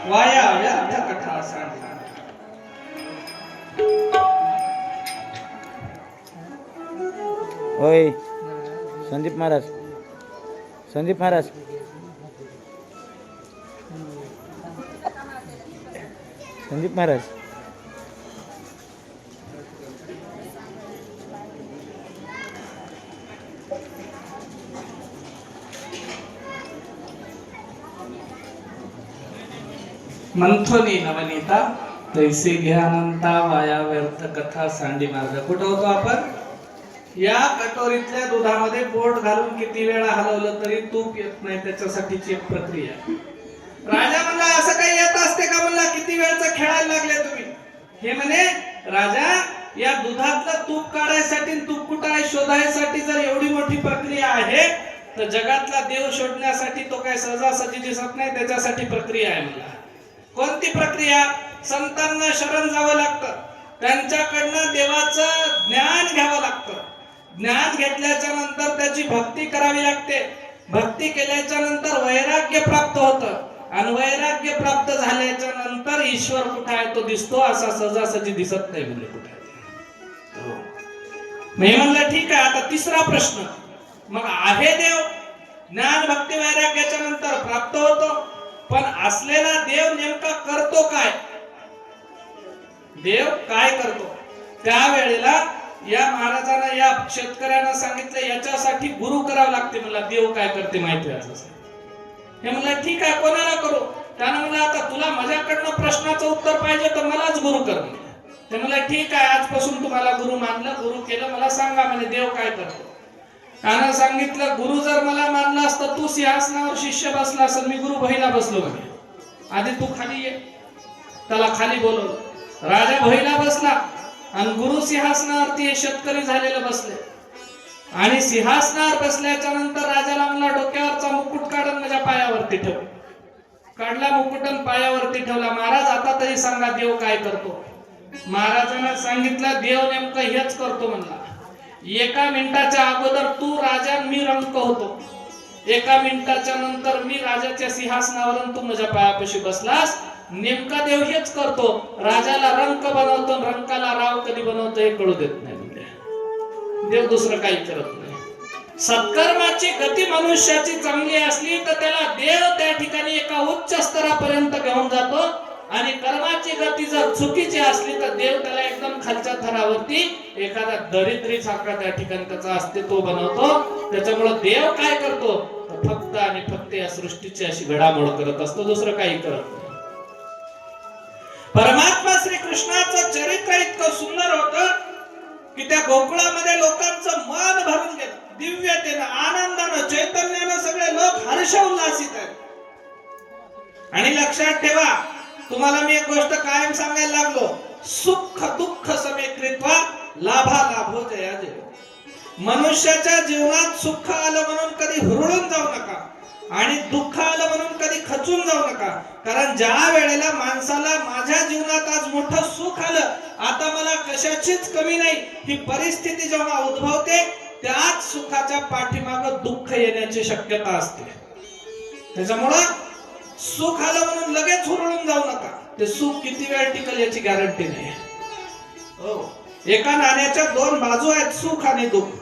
वाया व्यर्थ कथा सांडला. संदीप महाराज संदीप महाराज संदीप महाराज मंथोनी नवनीता तैसे घ्यानंता वाया व्यर्थ कथा सांडी मार्ग. कुठं होतो आपण? या कटोरीतल्या दुधामध्ये बोट घालून किती वेळा हलवलं तरी तूप येत नाही, त्याच्यासाठीची एक प्रक्रिया. राजा म्हणला असं काही येत असते का? म्हणला किती वेळचं खेळायला लागले तुम्ही. हे म्हणे राजा या दुधातलं तूप काढायसाठी तूप कुठं आहे शोधायसाठी जर एवढी मोठी प्रक्रिया आहे तर जगातला देव शोधण्यासाठी तो काय सहजासहजी दिसत नाही, त्याच्यासाठी प्रक्रिया आहे. म्हणला कोणती प्रक्रिया? संतांना शरण जावं लागतं, त्यांच्याकडनं देवाचं ज्ञान घ्यावं लागतं. ज्ञान घेतल्याच्या नंतर त्याची भक्ती करावी लागते. भक्ती केल्याच्या नंतर वैराग्य प्राप्त होतं आणि वैराग्य प्राप्त झाल्याच्या नंतर ईश्वर कुठे आहे तो दिसतो, असा सहजासहजी दिसत नाही. म्हणजे कुठे मी म्हणलं ठीक आहे. आता तिसरा प्रश्न, मग आहे देव, ज्ञान भक्ती वैराग्याच्या नंतर प्राप्त होतो, पण असलेला देव नेमका करतो काय? देव काय करतो? त्यावेळेला या महाराजांना या शेतकऱ्यांना सांगितलं याच्यासाठी गुरु करावं लागते. मला देव काय करते माहिती आहे. हे म्हणलं ठीक आहे, कोणाला करू? त्यानं म्हणलं आता तुला माझ्याकडनं प्रश्नाचं उत्तर पाहिजे तर मलाच गुरु कर. ते म्हणलं ठीक आहे, आजपासून तुम्हाला गुरु मानलं, गुरु केलं. मला सांगा म्हणे देव काय करतो. त्यानं सांगितलं गुरु जर मला मानलं असतं तू सिंहासनावर शिष्य बसला असेल, मी गुरु भईला बसलो म्हणे. आधी तू खाली ये. त्याला खाली बोलवलं. राजा भईला बसला आणि गुरु सिंहासनावरती शेतकरी झालेले बसले. आणि सिंहासनावर बसल्याच्या नंतर राजाला म्हणला डोक्यावरचा मुकुट काढून माझ्या पायावरती ठेव. काढला मुकुटन पायावरती ठेवला. महाराज आता तरी सांगा देव काय करतो? महाराजांना सांगितलं देव नेमकं हेच करतो. म्हणला 1 मिनिटाच्या अगोदर तू राजा मी रंक होतो, 1 मिनिटाच्या नंतर मी राजाच्या सिंहासनावर तू माझ्या पायापाशी बसलास. नेमका देव हेच करतो, राजाला रंक बनवतो, रंकाला राव कधी बनवतो हे कळू देत नाही. म्हणजे देव दुसरं काही करत नाही. सत्कर्माची गती मनुष्याची चांगली असली तर त्याला देव त्या ठिकाणी एका उच्च स्तरापर्यंत घेऊन जातो, आणि कर्माची गती जर चुकीची असली तर देव त्याला एकदम खालच्या थरावरती एखादा दरिद्री सारखा त्या ठिकाणी त्याचा अस्तित्व बनवतो. त्याच्यामुळे देव काय करतो तर फक्त आणि फक्त या सृष्टीची अशी घडामोड करत असतो, दुसरं काही करत नाही. परमात्मा श्री कृष्णाचं चरित्र इतकं सुंदर होतं की त्या गोकुळामध्ये लोकांचं मन भरून गेलं. दिव्यतेनं, आनंदानं, चैतन्यानं सगळे लोक हर्षोल्लासित आहेत. आणि लक्षात ठेवा, तुम्हाला मी एक गोष्ट कायम सांगायला लागलो, सुख दुःख समे कृत्वा लाभा लाभो जया जय. मनुष्याच्या जीवनात सुख आलं म्हणून कधी हुरळून जाऊ नका आणि दुःख आलं म्हणून कधी खचून जाऊ नका. कारण ज्या वेळेला माणसाला माझ्या जीवनात आज मोठं सुख आलं, आता मला कशाचीच कमी नाही, ही परिस्थिती जेव्हा उद्भवते त्याच सुखाच्या पाठीमागे दुःख येण्याची शक्यता असते. त्याच्यामुळं सुख आलं म्हणून लगेच हुरळून जाऊ नका. ते सुख किती वेळ टिकल याची गॅरंटी नाही. हो, एका नाण्याच्या 2 बाजू आहेत, सुख आणि दुःख.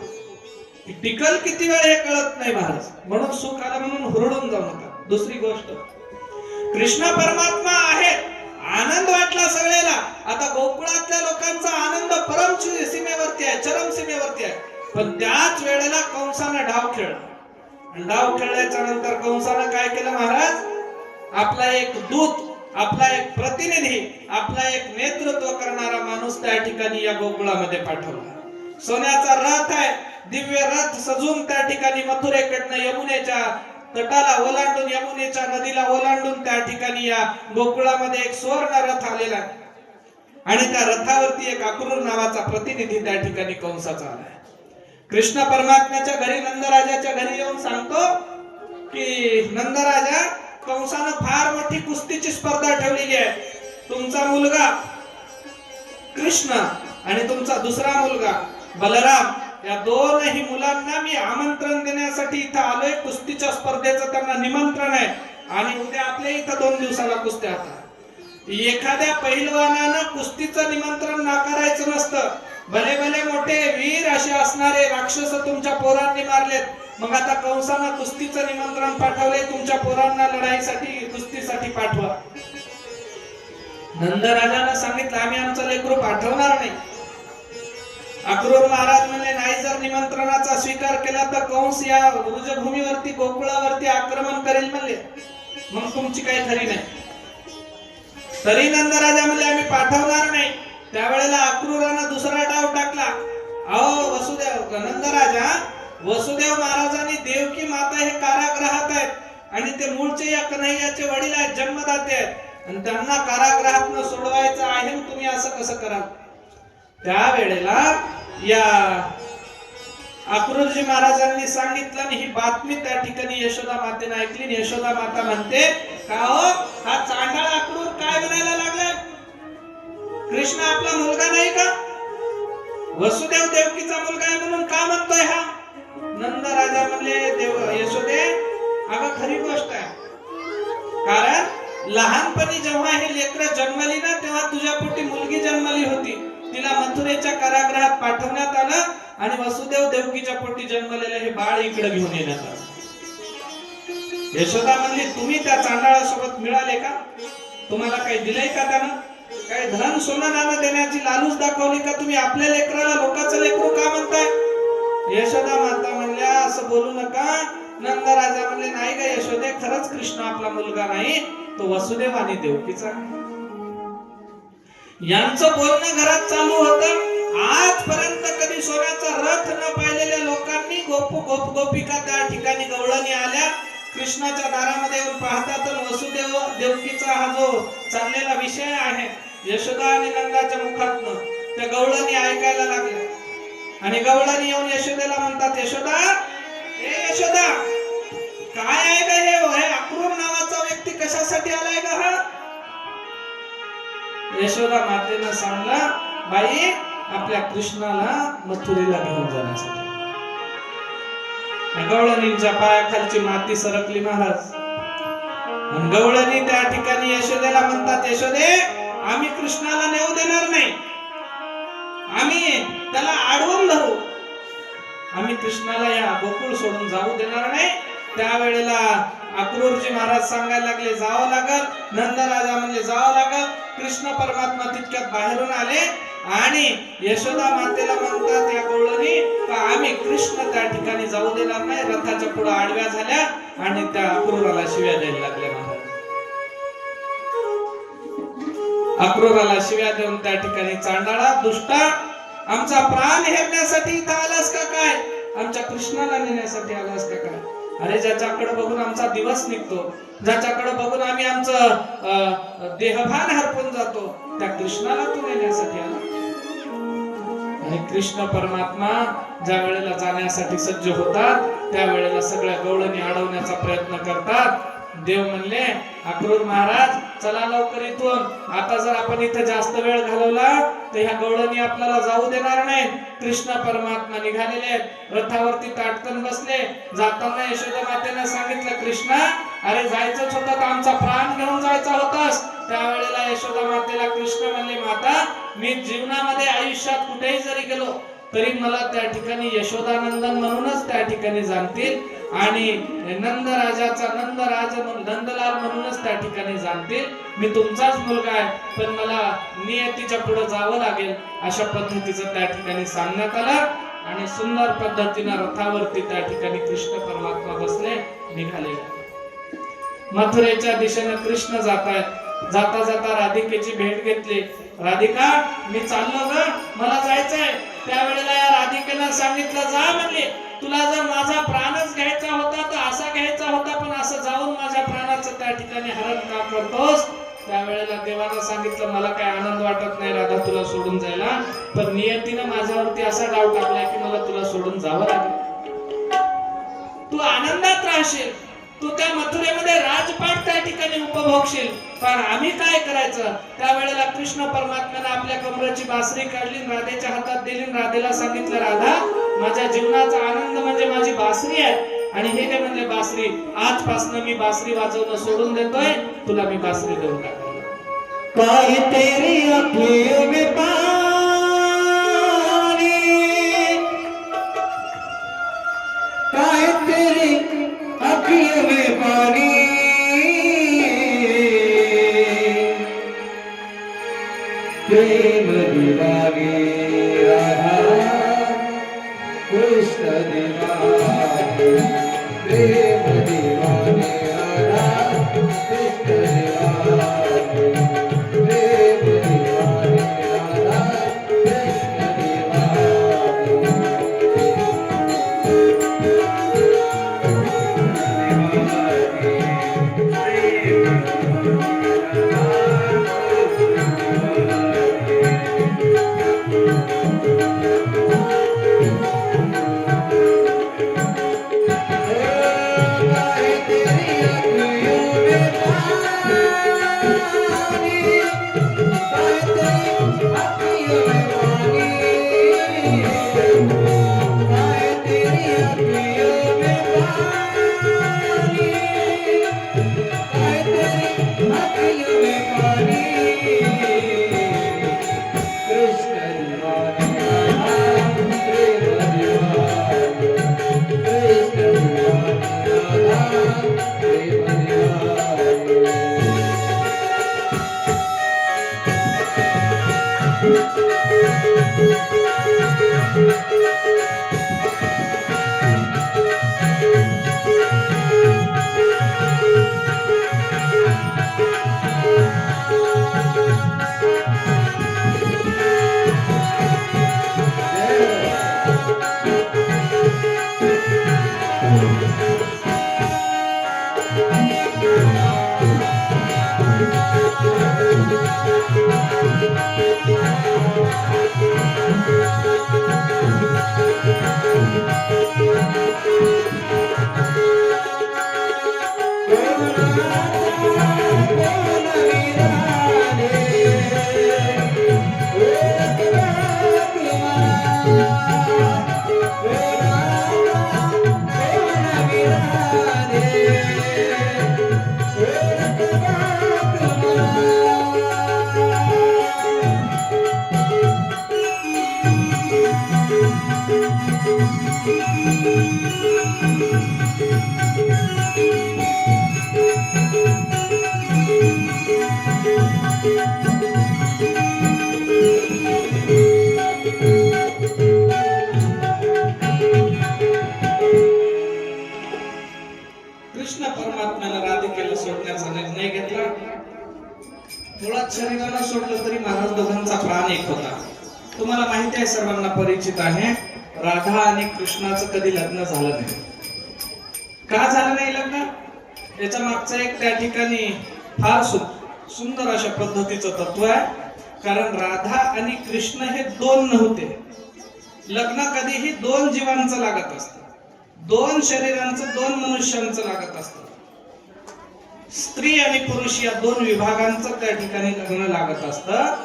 टिकल किती वेळ हे कळत नाही महाराज. म्हणून सुख आलं म्हणून हुरळून जाऊ नका. दुसरी गोष्ट, कृष्ण परमात्मा आहे, आनंद वाटला सगळ्याला. आता गोकुळातल्या लोकांचा आनंद परम सीमेवरती आहे, चरम सीमेवरती आहे. पण त्याच वेळेला कंसानं डाव खेळला. डाव खेळल्याच्या नंतर कंसानं काय केलं महाराज? आपला एक दूत, आपला एक प्रतिनिधी, आपला एक नेतृत्व करणारा माणूस त्या ठिकाणी या गोकुळामध्ये पाठवला. सोन्याचा रथ आहे, दिव्य रथ सजून त्या ठिकाणी मथुरेकडनं यमुनेच्या तटाला ओलांडून, यमुनेच्या नदीला ओलांडून त्या ठिकाणी या गोकुळामध्ये एक सुवर्ण रथ आलेला आहे. आणि त्या रथावरती एक अक्रूर नावाचा प्रतिनिधी त्या ठिकाणी कंसाचा आलाय. कृष्ण परमात्म्याच्या घरी, नंदराजाच्या घरी येऊन सांगतो की नंदराजा, कंसानं फार मोठी कुस्तीची स्पर्धा ठेवलेली आहे. तुमचा मुलगा कृष्ण आणि तुमचा दुसरा मुलगा बलराम, या दोनही मुलांना मी आमंत्रण देण्यासाठी इथं आलोय. कुस्तीच्या स्पर्धेचं त्यांना निमंत्रण आहे आणि उद्या आपल्या इथं 2 दिवसाला कुस्त्या होतात. एखाद्या पहिलवानानं कुस्तीचं निमंत्रण नाकारायचं नसतं. भले भले मोठे वीर असे असणारे राक्षस तुमच्या पोरांनी मारलेत. मग आता कंसानं कुस्तीचं निमंत्रण पाठवले, तुमच्या पोरांना लढाईसाठी कुस्तीसाठी पाठवा. नंद राजानं सांगितलं आम्ही आमचं लेकरू पाठवणार नाही. अक्रूर महाराज म्हणले नाही, जर निमंत्रणाचा स्वीकार केला तर कंस या रुजभूमीवरती गोकुळावरती आक्रमण करेल म्हणले, मग तुमची काही खरी नाही. तरी नंद राजा म्हणले आम्ही पाठवणार नाही. त्यावेळेला अक्रूरानं दुसरा डाव टाकला. अहो वसुदेव, नंद राजा, वसुदेव महाराजांनी देवकी माता हे कारागृहात आहेत आणि ते मूळचे या कन्हैयाचे वडील आहेत, जन्मदाते आहेत, आणि त्यांना कारागृहातनं सोडवायचं आहे, तुम्ही असं कसं कराल? त्यावेळेला या अक्रूरजी महाराजांनी सांगितलं आणि ही बातमी त्या ठिकाणी यशोदा मातेने ऐकली. यशोदा माता म्हणते का हो, हा चांडाळ अक्रूर काय म्हणायला लागलाय? कृष्ण आपला मुलगा नाही का? वसुदेव देवकीचा मुलगा आहे म्हणून का म्हणतोय हा? नंद राजा म्हणले यशोदे, अगं खरी गोष्ट आहे, कारण लहानपणी जेव्हा हे लेकरं जन्मली ना, तेव्हा तुझ्या पोटी मुलगी जन्मली होती. तिला मथुरेच्या कारागृहात पाठवण्यात आलं आणि वसुदेव देवकीच्या पोटी जन्मलेले हे बाळ इकडे घेऊन येण्यात आलं. यशोदा म्हणली तुम्ही त्या चांडाळासोबत मिळाले का? तुम्हाला काही दिलंय का? त्यानं काही धन सोनं नाणं देण्याची लालूच दाखवली का? तुम्ही आपल्या लेकराला लोकांचं लेकरू का म्हणताय? यशोदा माता म्हणल्या असं बोलू नका. नंद राजा म्हणले नाही का यशोदे, खरंच कृष्ण आपला मुलगा नाही, तो वसुदेव आणि देवकीचा. यांचं बोलणं घरात चालू होतं. आजपर्यंत कधी सोन्याचा रथ न पाहिलेल्या लोकांनी गोपिका त्या ठिकाणी गवळणी आल्या. कृष्णाच्या दारामध्ये येऊन पाहतात वसुदेव देवकीचा हा जो चाललेला विषय आहे यशोदा आणि नंदाच्या मुखातनं त्या गवळणी ऐकायला लागल्या. आणि गवळणी येऊन यशोदेला म्हणतात, यशोदा, ए यशोदा, काय आहे का हे अक्रूर नावाचा व्यक्ती कशासाठी आलाय का हा? यशोदा मातेनं सांगला, बाई आपल्या कृष्णाला मथुरेला घेऊन जाण्यासाठी. गवळणींच्या पायाखालची माती सरकली महाराज. गवळणी त्या ठिकाणी यशोदेला म्हणतात, यशोदे, आम्ही कृष्णाला नेऊ देणार नाही, आम्ही त्याला अडवून धरू, आम्ही कृष्णाला या गोकुळ सोडून जाऊ देणार नाही. त्यावेळेला अक्रूरजी महाराज सांगायला लागले जावं लागल. नंद राजा म्हणजे जावं लागल. कृष्ण परमात्मा तितक्यात बाहेरून आले आणि यशोदा मातेला म्हणतात या गवळणी का आम्ही कृष्ण त्या ठिकाणी जाऊ देणार नाही. रथाच्या पुढे आडव्या झाल्या आणि त्या अक्रूराला शिव्या द्यायला लागल्या महाराज. अक्रूराला शिव्या देऊन त्या ठिकाणी, चांडाळा, दुष्टा, आमचा प्राण हेरण्यासाठी इथं आलास का काय? आमच्या कृष्णाला नेण्यासाठी आलास का काय? अरे ज्याच्याकडे बघून आमचा दिवस निघतो, ज्याच्याकडे बघून आम्ही आमचं देहभान हरपून जातो, त्या कृष्णाला तू नेण्यासाठी आला. आणि कृष्ण परमात्मा ज्या वेळेला जाण्यासाठी सज्ज होतात त्यावेळेला सगळ्या गवळणी अडवण्याचा प्रयत्न करतात. देव म्हणले, अक्रूर महाराज चला लवकर इथून, आता जर आपण इथे जास्त वेळ घालवला तर ह्या गवळणी आपल्याला जाऊ देणार नाही. कृष्ण परमात्मा निघालेले आहेत, रथावरती ताटकन बसले. जाताना यशोदा मातेने सांगितलं, कृष्णा, अरे जायचंच होतं तर आमचा प्राण घेऊन जायचा होतास. त्यावेळेला यशोदा मातेला कृष्ण म्हणले, माता, मी जीवनामध्ये आयुष्यात कुठेही जरी गेलो तरी मला त्या ठिकाणी यशोदानंदन म्हणूनच त्या ठिकाणी जाणतील आणि नंदराजाचा नंदलाल म्हणूनच त्या ठिकाणी जाणतील. मी तुमचाच मुलगा आहे, पण मला नियतीच्या पुढे जावं लागेल. अशा पद्धतीचं त्या ठिकाणी सांगण्यात आलं आणि सुंदर पद्धतीने रथावरती त्या ठिकाणी कृष्ण परमात्मा बसले, निघाले. मथुरेच्या दिशेने कृष्ण जात आहेत. जाता जाता राधिकेची भेट घेतली. राधिका, मी चाललो ग, मला जायचंय. त्यावेळेला या राधिकेनं सांगितलं, जा म्हणले, तुला जर माझा प्राणच घ्यायचा होता तर असा घ्यायचा होता, पण असं जाऊन माझ्या प्राणाचं त्या ठिकाणी हरण का करतोस? त्यावेळेला देवानं सांगितलं, मला काय आनंद वाटत नाही राधा तुला सोडून जायला, पण नियतीनं माझ्यावरती असा डाव टाकलाय की मला तुला सोडून जावं लागेल. तू आनंदात राहशील, तू त्या मथुरेमध्ये राजपाट त्या ठिकाणी उपभोगशील, पण आम्ही काय करायचं? त्यावेळेला कृष्ण परमात्म्याने आपल्या कमरेची बासरी काढली, राधेच्या हातात दिली. राधेला सांगितलं, राधा, माझ्या जीवनाचा आनंद म्हणजे माझी बासरी आहे. आणि हे काय म्हणले, बासरी, आजपासून मी बासरी वाजवणं सोडून देतोय, तुला मी बासरी देऊन टाकली. काय तेरी अखियों में पास तेरी अखियों में पानी प्रेम दीवानी राधा कृष्ण दीवानी प्रेम दीवानी राधा कृष्ण दीवानी प्रेम दीवानी राधा कृष्ण कृष्ण परमात्म्यानं राधिकेला सोडण्याचा निर्णय घेतला. मुळात शरीराला सोडलं तरी महाराज दोघांचा प्राण एक होता. तुम्हाला माहिती आहे, सर्वांना परिचित आहे, राधा आणि कृष्णाचं कधी लग्न झालं नाही. का झालं नाही लग्न? याच्या मागचं एक त्या ठिकाणी फार सुंदर अशा पद्धतीचं तत्व आहे. कारण राधा आणि कृष्ण हे दोन नव्हते. लग्न कधीही दोन जीवांचं लागत असतं, दोन शरीरांचं, दोन मनुष्यांचं लागत असतं. स्त्री आणि पुरुष या दोन विभागांचं त्या ठिकाणी लग्न लागत असतं.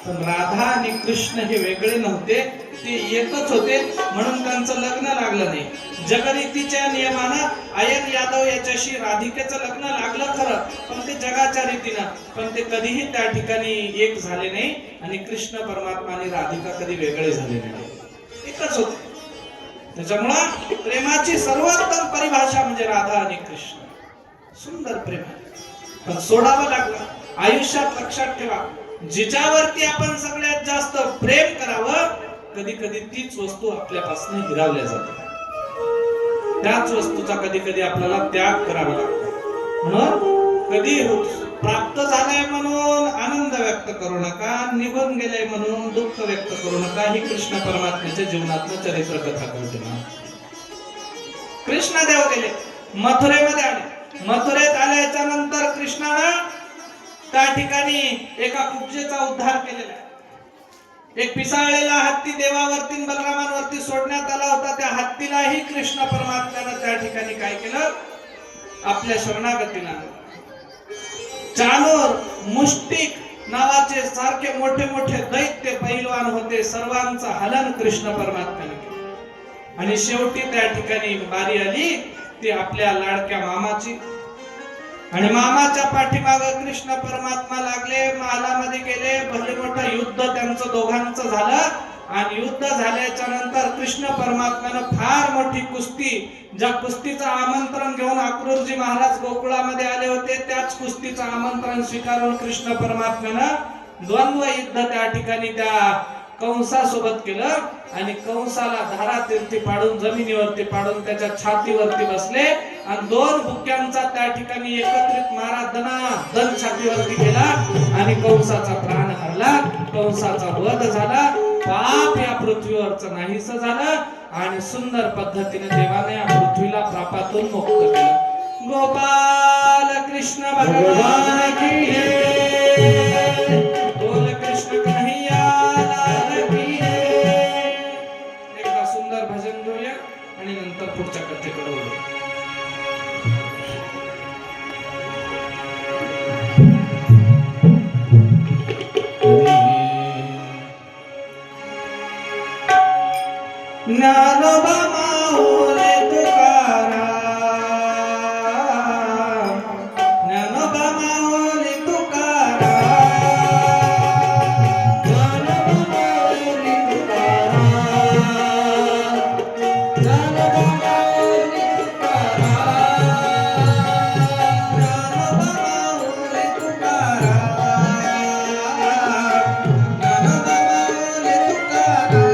पण राधा आणि कृष्ण हे वेगळे नव्हते, ते एकच होते, म्हणून त्यांचं लग्न लागलं नाही. जगरीतीच्या नियमानं आयन यादव याच्याशी राधिकेचं लग्न लागलं खरं, पण ते जगाच्या रीतीनं, पण ते कधीही त्या ठिकाणी एक झाले नाही. आणि कृष्ण परमात्मा आणि राधिका कधी वेगळे झाले नाही, एकच होते. त्याच्यामुळं प्रेमाची सर्वोत्तम परिभाषा म्हणजे राधा आणि कृष्ण. सुंदर प्रेम आहे, पण सोडावं लागलं. आयुष्यात लक्षात ठेवा, जिच्यावरती आपण सगळ्यात जास्त प्रेम करावं, कधी कधी तीच वस्तू आपल्यापासून हिरावल्या जाते. त्याच वस्तूचा कधी कधी आपल्याला त्याग करावा लागतो. म्हणून कधी प्राप्त झालाय म्हणून आनंद व्यक्त करू नका, निघून गेलाय म्हणून दुःख व्यक्त करू नका. ही कृष्ण परमात्म्याच्या जीवनातलं चरित्र कथा कळते ना. कृष्णदेव गेले, मथुरेमध्ये आले. मथुरेत आल्याच्या नंतर कृष्णानं त्या ठिकाणी एका कुब्जेचा उद्धार केलेला आहे. एक पिसाळलेला हत्ती देवावरती बलरामांवरती सोडण्यात आला होता. त्या हत्तीलाही कृष्ण परमात्म्यानं त्या ठिकाणी काय केलं? आपल्या शरणागतीला. चाणूर, मुष्टिक नावाचे सारखे मोठे मोठे दैत्य पैलवान होते, सर्वांचं हलन कृष्ण परमात्म्याने केलं. आणि शेवटी त्या ठिकाणी बारी आली ती आपल्या लाडक्या मामाची. आणि मामाच्या पाठीमागं कृष्ण परमात्मा लागले, महालामध्ये गेले. भले मोठं युद्ध त्यांचं दोघांचं झालं. आणि युद्ध झाल्याच्या नंतर कृष्ण परमात्म्यानं फार मोठी कुस्ती, ज्या कुस्तीचं आमंत्रण घेऊन अक्रूरजी महाराज गोकुळामध्ये आले होते, त्याच कुस्तीचं आमंत्रण स्वीकारून कृष्ण परमात्म्यानं द्वंद्व युद्ध त्या ठिकाणी त्या कंसासोबत केलं आणि कंसाला धारातीर्थी पाडून जमिनीवरती पाडून त्याच्या छातीवरती बसले आणि दोन बुक्यांचा त्या ठिकाणी एकत्रित मारा दन छातीवरती केला आणि कंसाचा प्राण हरला, कंसाचा वध झाला, पाप या पृथ्वीवरचं नाहीस झालं आणि सुंदर पद्धतीने देवाने या पृथ्वीला पापातून मुक्त केलं. गोपाल कृष्ण भगवान की जय, बोल कृष्ण कन्हैया लाल की जय. एकदा सुंदर भजन घेऊया आणि नंतर पुढच्या कथेकडे वळू. ज्ञानोबा माऊली तुकाराम, ज्ञानोबा माऊली तुकाराम, ज्ञानोबा माऊली तुकाराम, ज्ञानोबा माऊली तुकाराम, ज्ञानोबा माऊली तुकाराम, ज्ञानोबा माऊली तुकाराम.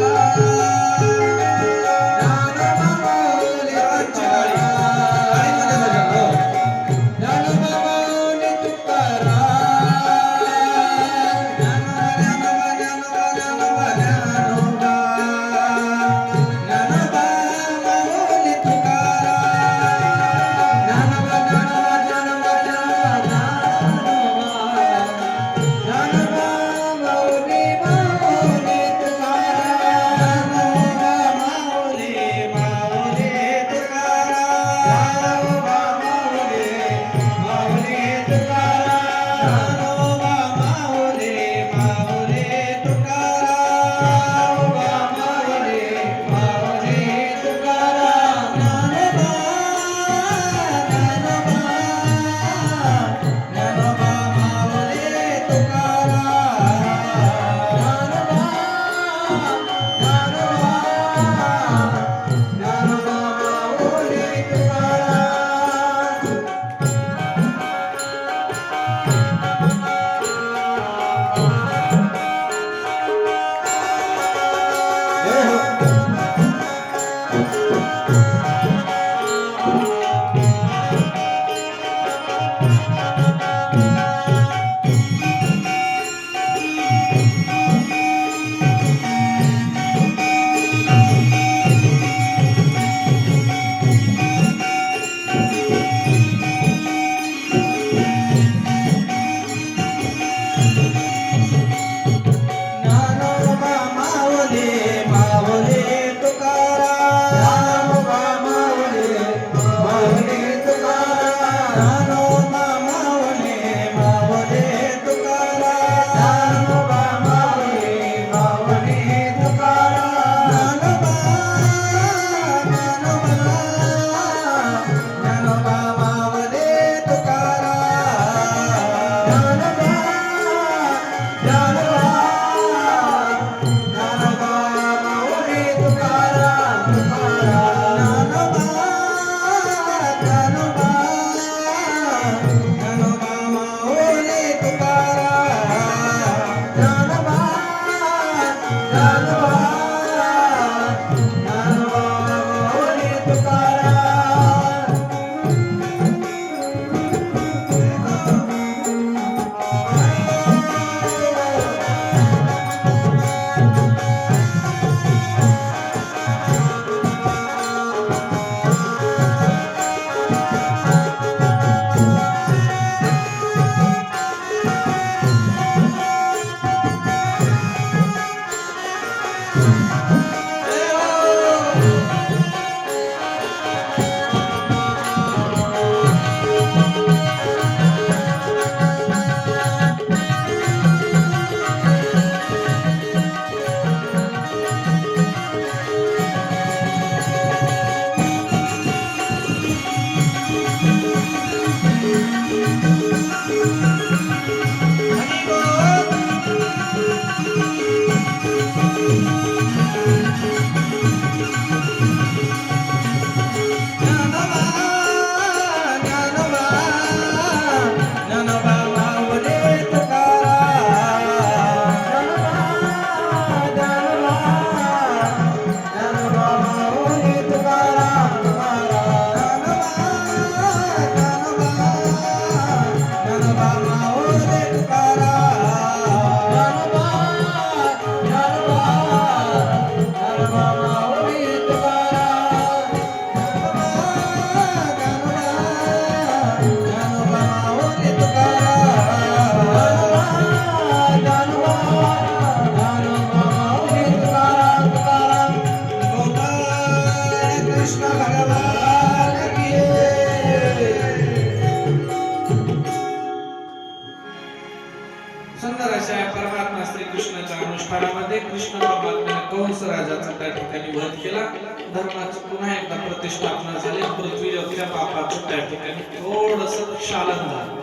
देवाची पुन्हा एकदा प्रतिष्ठापना झाली. पृथ्वीवरच्या पापाचं त्या ठिकाणी थोडस क्षालन झालं.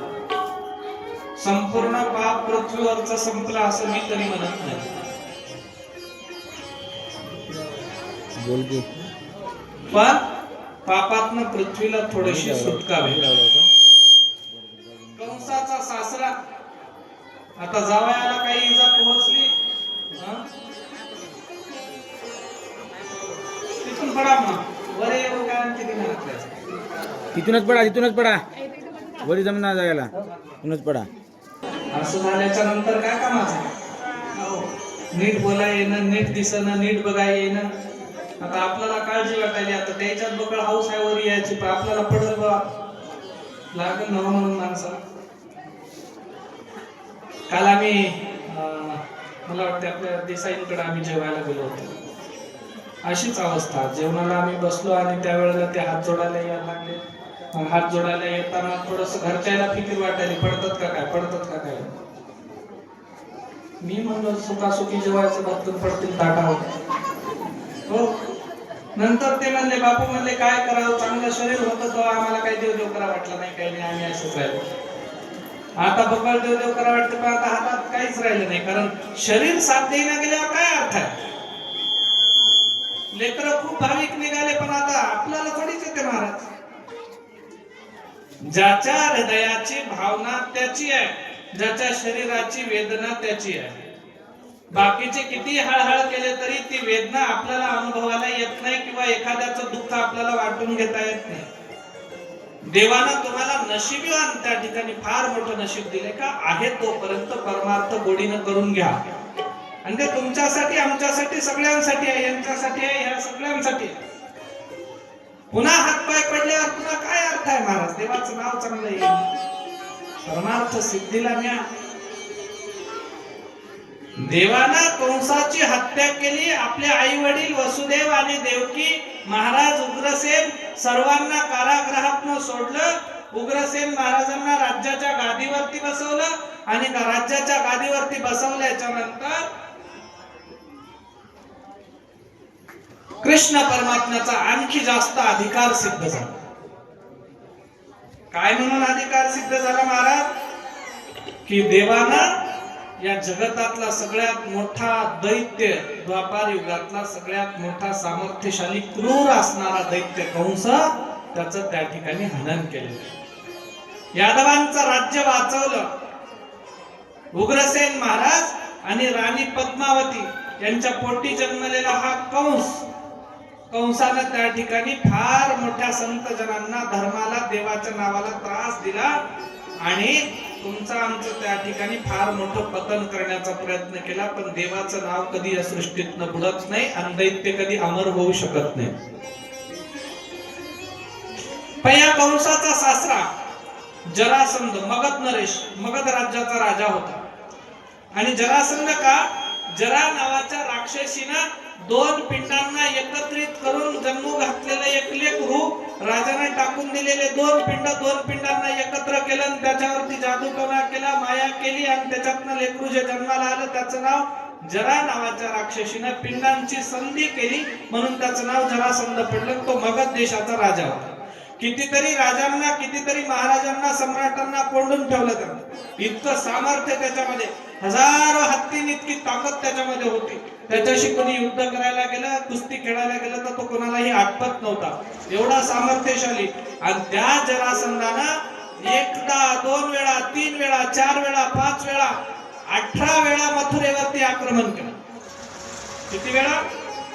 संपूर्ण पाप पृथ्वीवरचं संपलं असं मी तरी म्हणत नाही, बोल की पण पापातनं पृथ्वीला थोडीशी सुटका भेटली. कंसाचा सासरा आता जावयाला काही इजा पोहोचली, तिथून पडा मग वर येऊ काय किती म्हणत तिथूनच पडा वरी जमना जायला, तिथूनच पडा. असं झाल्याच्या नंतर काय कामाचं? नीट बोलाय येणं, नीट दिसणं, नीट बघाय येणं. आता आपल्याला काळजी वाटायली, आता त्याच्यात बकळ हाऊस आहे वर यायची, पण आपल्याला पडल बा लागेल नवं म्हणून माणसं. काल आम्ही मला वाटतं आपल्या देसाईंकडे आम्ही जेवायला गेलो होतो. अशीच अवस्था, जेवणाला आम्ही बसलो आणि त्यावेळेला ते हात जोडायला यायला लागले. मग हात जोडायला येताना थोडस घरच्याला फिकीर वाटायली, पडतात का काय. मी म्हणलो सुखासुखी जेवायचं भक्तून पडतील ताटावर. हो, नंतर ते म्हणले बापू म्हणले काय करावं, चांगलं शरीर होतं तेव्हा आम्हाला काही देव करा वाटला नाही, काही नाही, आम्ही असंच राहिलो. आता बकळ देव करा वाटतं, पण आता हातात काहीच राहिलं नाही, कारण शरीर साथ देईना गेल्यावर काय अर्थ आहे. लेकरं खूप भाविक निघाले, पण आता आपल्याला थोडीच येते महाराज. ज्याच्या हृदयाची भावना त्याची आहे, ज्याच्या शरीराची वेदना त्याची आहे. बाकीचे किती हळहळ केले तरी ती वेदना आपल्याला अनुभवायला येत नाही, किंवा एखाद्याचं दुःख आपल्याला वाटून घेता येत नाही. देवानं तुम्हाला नशीबवान त्या ठिकाणी फार मोठं नशीब दिले का आहे, तोपर्यंत परमार्थ गोडीनं करून घ्या. आणि ते तुमच्यासाठी, आमच्यासाठी, सगळ्यांसाठी आहे, यांच्यासाठी आहे, ह्या सगळ्यांसाठी. पुन्हा हातपाय पडल्यावर पुन्हा काय अर्थ आहे महाराज? देवाचं नाव चांगलं येईल, परमार्थ सिद्धीला न्या. देवानं कंसाची हत्या केली, आपले आई वडील वसुदेव आणि देवकी, महाराज उग्रसेन सर्वांना कारागृहातून सोडलं. उग्रसेन महाराजांना राज्याच्या गादीवरती बसवलं, आणि राज्याच्या गादीवरती बसवल्याच्या नंतर कृष्ण परमात्म्याचा आणखी जास्त अधिकार सिद्ध झाला. काय म्हणून अधिकार सिद्ध झाला महाराज? की देवानं या जगतातला सगळ्यात मोठा दैत्य, द्वापार युगातला सगळ्यात मोठा सामर्थ्यशाली क्रूर असणारा दैत्य कंस, त्याचं त्या ठिकाणी हनन केलं. यादवांचं राज्य वाचवलं. उग्रसेन महाराज आणि राणी पद्मावती यांच्या पोटी जन्मलेला हा कंसानं त्या ठिकाणी फार मोठ्या संत जनांना, धर्माला, देवाच्या नावाला त्रास दिला, आणि तुमचं आमचं त्या ठिकाणी फार मोठं पतन करण्याचा प्रयत्न केला. पण देवाचं नाव कधी या सृष्टीतनं बुडत नाही, आणि दैत्य कधी अमर होऊ शकत नाही. पण या कंसाचा सासरा जरासंध, मगध नरेश, मगध राज्याचा राजा होता. आणि जरासंध का, जरा नावाच्या राक्षसीनं 2 पिंडांना एकत्रित करून जन्मू घातलेलं एक लेकरू, राजाने टाकून दिलेले 2 पिंडांना एकत्र केलं, आणि त्याच्यावरती जादूटोणा केला, माया केली, आणि त्याच्यातनं लेकरू जे जन्माला आलं त्याचं नाव जरा नावाच्या राक्षसीनं पिंडांची संधी केली, म्हणून त्याचं नाव जरासंध पडलं. तो मगध देशाचा राजा होता. कितीतरी राजांना, कितीतरी महाराजांना, सम्राटांना कोंडून ठेवलं त्यानं. इतकं सामर्थ्य त्याच्यामध्ये, हजारो हत्तींनी इतकी ताकद त्याच्यामध्ये होती. त्याच्याशी कोणी युद्ध करायला गेलं, कुस्ती खेळायला गेलं तर तो कोणालाही आटपत नव्हता, एवढा सामर्थ्यशाली. आणि त्या जरासंधानं एकदा, 2 वेळा, 3 वेळा, 4 वेळा, 5 वेळा, 18 वेळा मथुरेवरती आक्रमण केलं. किती वेळा?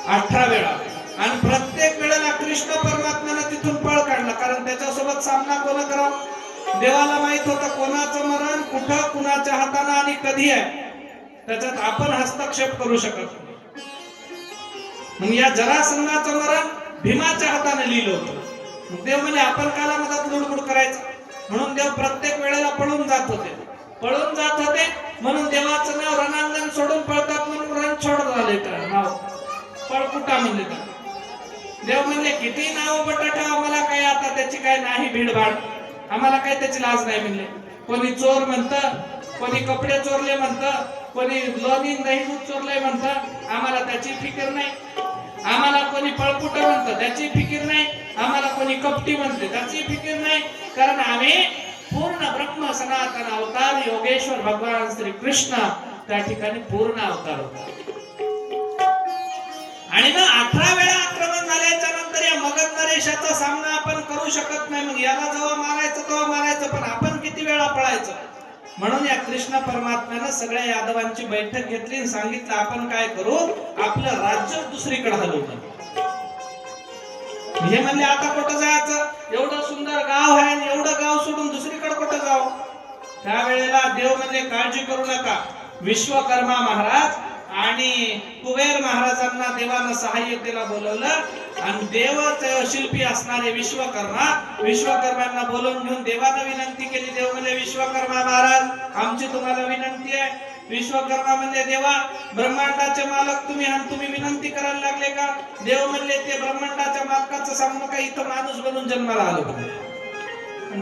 18 वेळा. आणि प्रत्येक वेळेला कृष्ण परमात्म्याने तिथून पळ काढला, कारण त्याच्यासोबत सामना कोण करावा? देवाला माहित होतं कोणाचं मरण कुठं, कुणाच्या हातानं आणि कधी आहे, त्याच्यात आपण हस्तक्षेप करू शकत नाही. मग या जरासंधाचं मरण भीमाच्या हाताने लिहिलं होतं. देव म्हणजे आपण काला मधात लुडबुड करायचं, म्हणून देव प्रत्येक वेळेला पळून जात होते. म्हणून देवाचं नाव रणांगण सोडून पळतात, म्हणून रणछोड झाले तर नाव पळकुटा म्हणले. तर देव म्हणले किती नाव बटाटा, आम्हाला काय आता त्याची काय नाही भीडभाड, आम्हाला काय त्याची लाज नाही म्हणले. कोणी चोर म्हणतं, कोणी कपडे चोरले म्हणतं, कोणी लोणी दही दूध चोरले म्हणतं, आम्हाला त्याची फिकर नाही. आम्हाला कोणी पळपुट म्हणतं त्याची फिकीर नाही, आम्हाला कोणी कपटी म्हणते त्याची फिकीर नाही, कारण आम्ही पूर्ण ब्रह्म सनातन अवतार योगेश्वर भगवान श्री कृष्ण त्या ठिकाणी पूर्ण अवतार होता. आणि मग 18 वेळा आक्रमण झाल्याच्या नंतर या मगध नरेशाचा सामना आपण करू शकत नाही. मग याला जेव्हा मारायचं तेव्हा मारायचं, पण आपण किती वेळा पळायचं. म्हणून या कृष्ण परमात्म्यानं सगळ्या यादवांची बैठक घेतली आणि सांगितलं आपण काय करू, आपलं राज्य दुसरीकडे हलवू. हे म्हणले आता कुठं जायचं, एवढं सुंदर गाव आहे आणि एवढं गाव सोडून दुसरीकडे कुठं जाऊ. त्यावेळेला देव म्हणले काळजी करू नका. विश्वकर्मा महाराज आणि कुबेर महाराजांना देवानं सहाय्यतेला बोलवलं आणि देव शिल्पी असणारे विश्वकर्म्यांना बोलवून घेऊन देवानं विनंती केली. देव म्हणले विश्वकर्मा महाराज आमची तुम्हाला विनंती आहे. विश्वकर्मा म्हणले देवा ब्रह्मांडाचे मालक तुम्ही आणि तुम्ही विनंती करायला लागले का. देव म्हणले ते ब्रह्मांडाच्या मालकाचं सांगू का, इथं माणूस बनून जन्माला आलो.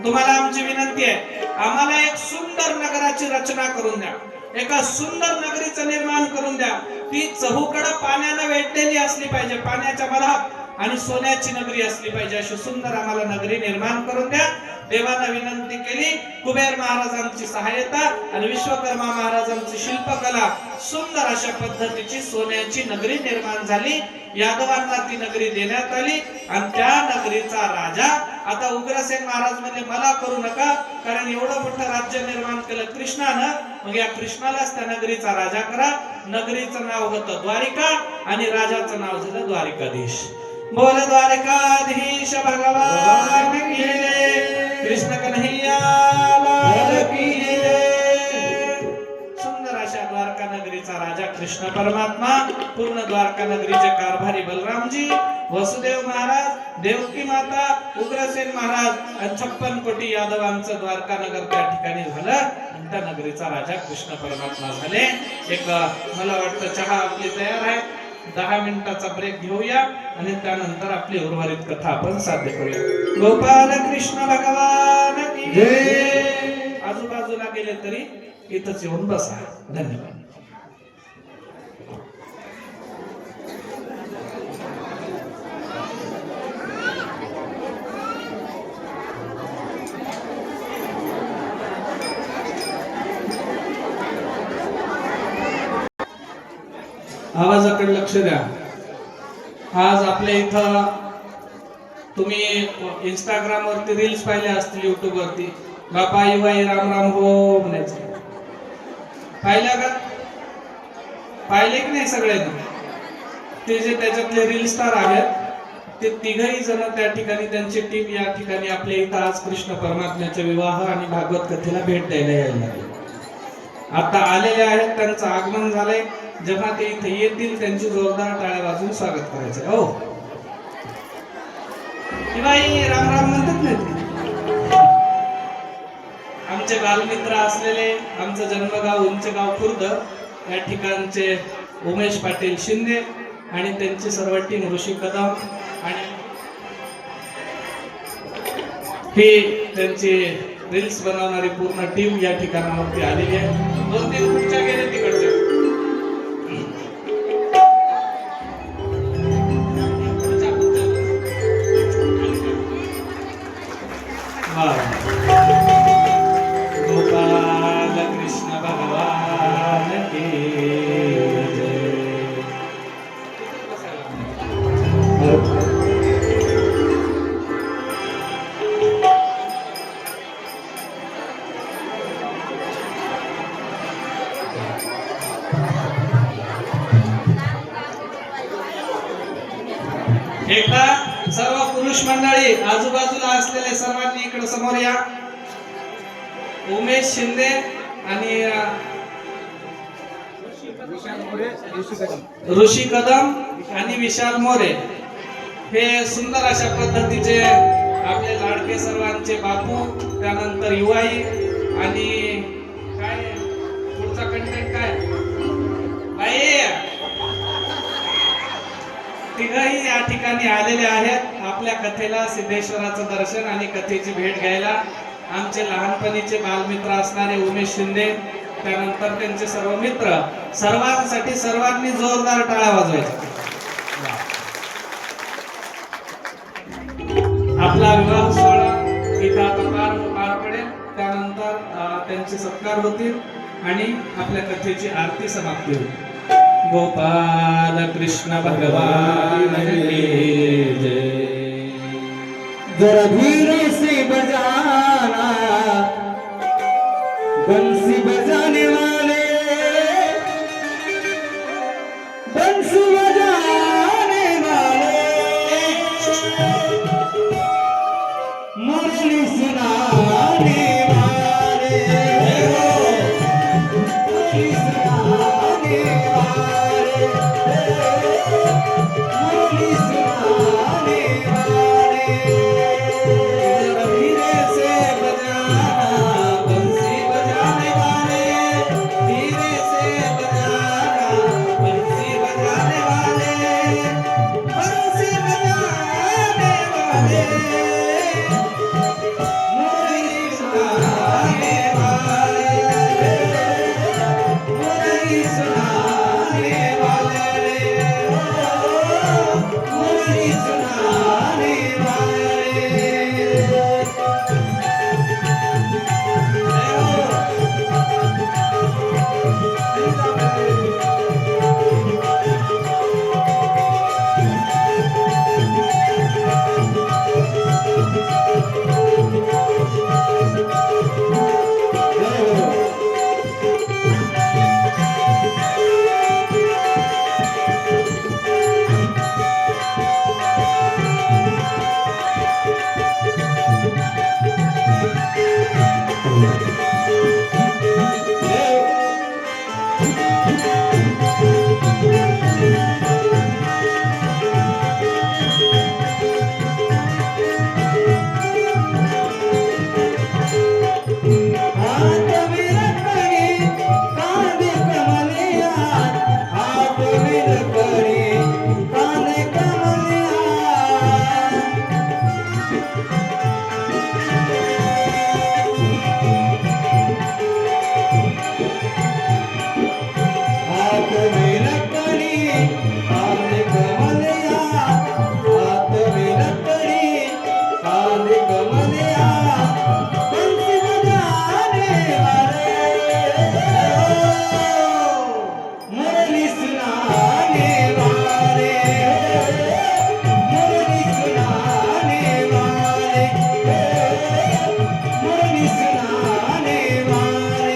तुम्हाला आमची विनंती आहे, आम्हाला एक सुंदर नगराची रचना करून द्या, एका सुंदर नगरीचं निर्माण करून द्या. ती चहूकडे पाण्याने वेढलेली असली पाहिजे, पाण्याच्या मधात, आणि सोन्याची नगरी असली पाहिजे. अशी सुंदर आम्हाला नगरी निर्माण करून द्या. देवानं विनंती केली. कुबेर महाराजांची सहायता आणि विश्वकर्मा महाराजांची शिल्पकला, सुंदर अशा पद्धतीची सोन्याची नगरी निर्माण झाली. यादवांना ती नगरी देण्यात आली आणि त्या नगरीचा राजा आता उग्रसेन महाराज म्हणले मला करू नका, कारण एवढं मोठं राज्य निर्माण केलं कृष्णानं, मग या कृष्णालाच त्या नगरीचा राजा करा. नगरीचं नाव होतं द्वारिका आणि राजाचं नाव झालं द्वारिकाधीश. बोल द्वारिकाधीश भगवान की जय, कृष्ण कन्हैया लाल की जय. सुंदर अशा द्वारका नगरीचा राजा कृष्ण परमात्मा, पूर्ण द्वारका नगरीचे कारभारी बलरामजी, वसुदेव महाराज, देवकी माता, उग्रसेन महाराज आणि 56 कोटी यादवांचं द्वारका नगर त्या ठिकाणी झालं आणि त्या नगरीचा राजा कृष्ण परमात्मा झाले. एक मला वाटतं चहा आपली तयार आहे. 10 मिनिटाचा ब्रेक घेऊया आणि त्यानंतर आपली उर्वरित कथा आपण साध्य करूया. गोपाल कृष्ण भगवान की जय. आजूबाजूला गेले तरी इथंच येऊन बसा. धन्यवाद. आवाजाकडे लक्ष द्या. आज आपल्या इथं तुम्ही इंस्टाग्राम वरती रील्स पाहिले असतील, युट्यूब वरती बापा युवाई राम राम हो म्हणायचं. पाहिल्या का? पाहिले की नाही सगळ्यांनी? ते जे त्याच्यातले रील स्टार आहेत ते तिघही जण त्या ठिकाणी त्यांची टीम या ठिकाणी आपल्या इथं आज कृष्ण परमात्म्याचे विवाह आणि भागवत कथेला भेट द्यायला यायला लागले. आता आलेले आहेत, त्यांचं आगमन झालंय. जेव्हा ते इथे येतील त्यांची जोरदार टाळ्या वाजून स्वागत करायचं. हो बाई राम राम म्हणतात नाही. आमचे बालमित्र असलेले आमचं जन्मगाव उंचगाव खुर्द या ठिकाणचे उमेश पाटील शिंदे आणि त्यांची सर्व टीम, ऋषी कदम आणि ही त्यांची रील्स बनवणारी पूर्ण टीम या ठिकाणावरती आलेली आहे. 2-3 खुर्च्या गेले तिकडच्या. गोपाल कृष्ण भगवान की जय. एकदा सर्व पुरुष मंडळी आजूबाजूला असलेले सर्वांनी इकडे समोर या. उमेश शिंदे आणि ऋषी कदम आणि विशाल मोरे हे सुंदर अशा पद्धतीचे आपले लाडके सर्वांचे बापू, त्यानंतर युवाई आणि काय पुढचा कंटेंट काय बाई तिघही या ठिकाणी आलेले आहेत आपल्या कथेला सिद्धेश्वराचं दर्शन आणि कथेची भेट घ्यायला. आमचे लहानपणीचे बालमित्र असणारे उमेश शिंदे, त्यानंतर त्यांचे सर्व मित्र, सर्वांसाठी सर्वांनी जोरदार टाळ्या वाजवायच्या. विवाह सोहळा इथं आता पार पडेल. त्यानंतर त्यांचे सत्कार होतील आणि आपल्या कथेची आरती समाप्ती होईल. गोपाल कृष्ण भगवान की जय. जरा धीरे से बजाना बंसी बजाने वाले, बंसी बजाने वाले, मुरली सुनाने वाले, मुरली सुनाने वाले, मुरली सुनाने वाले. धीरे से बजाना बंसी बजाने वाले, धीरे से बजाना बंसी बजाने वाले, बंसी बजाने वाले, मुरली सुनाने वाले, मुरली सुनाने वाले, मुरली सुनाने वाले.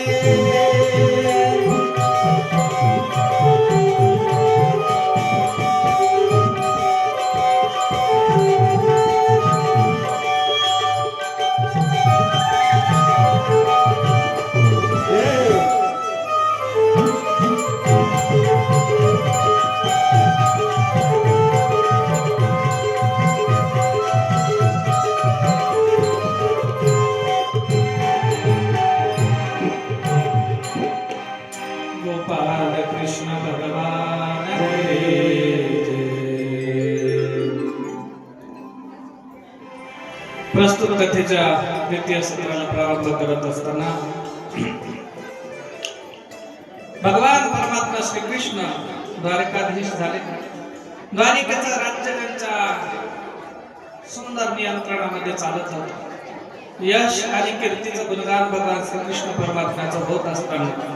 गोपाल कृष्ण भगवान की जय. प्रस्तुत कथेच्या द्वितीय सत्राला प्रारंभ करत असताना भगवान परमात्मा श्रीकृष्ण द्वारकाधीश झाले. द्वारिकेचं राज्य त्यांच्या सुंदर नियंत्रणामध्ये चालत होतं. यश आणि कीर्तीचं गुणगान भगवान श्रीकृष्ण परमात्म्याचं होत असताना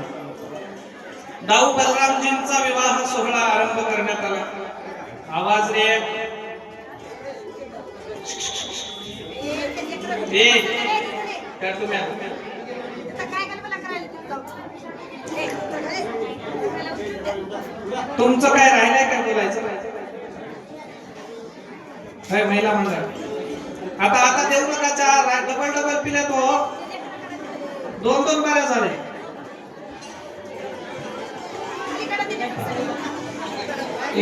दाऊ बलरामजींचा विवाह सोहळा आरंभ करण्यात आला. आवाज रे त्या तुम्ही तुमचं काय राहिलंय काय बोलायचं काय महिला मंडळ आता देऊ नका चार डबल पिल्या तो 2-2 बाऱ्या झाले.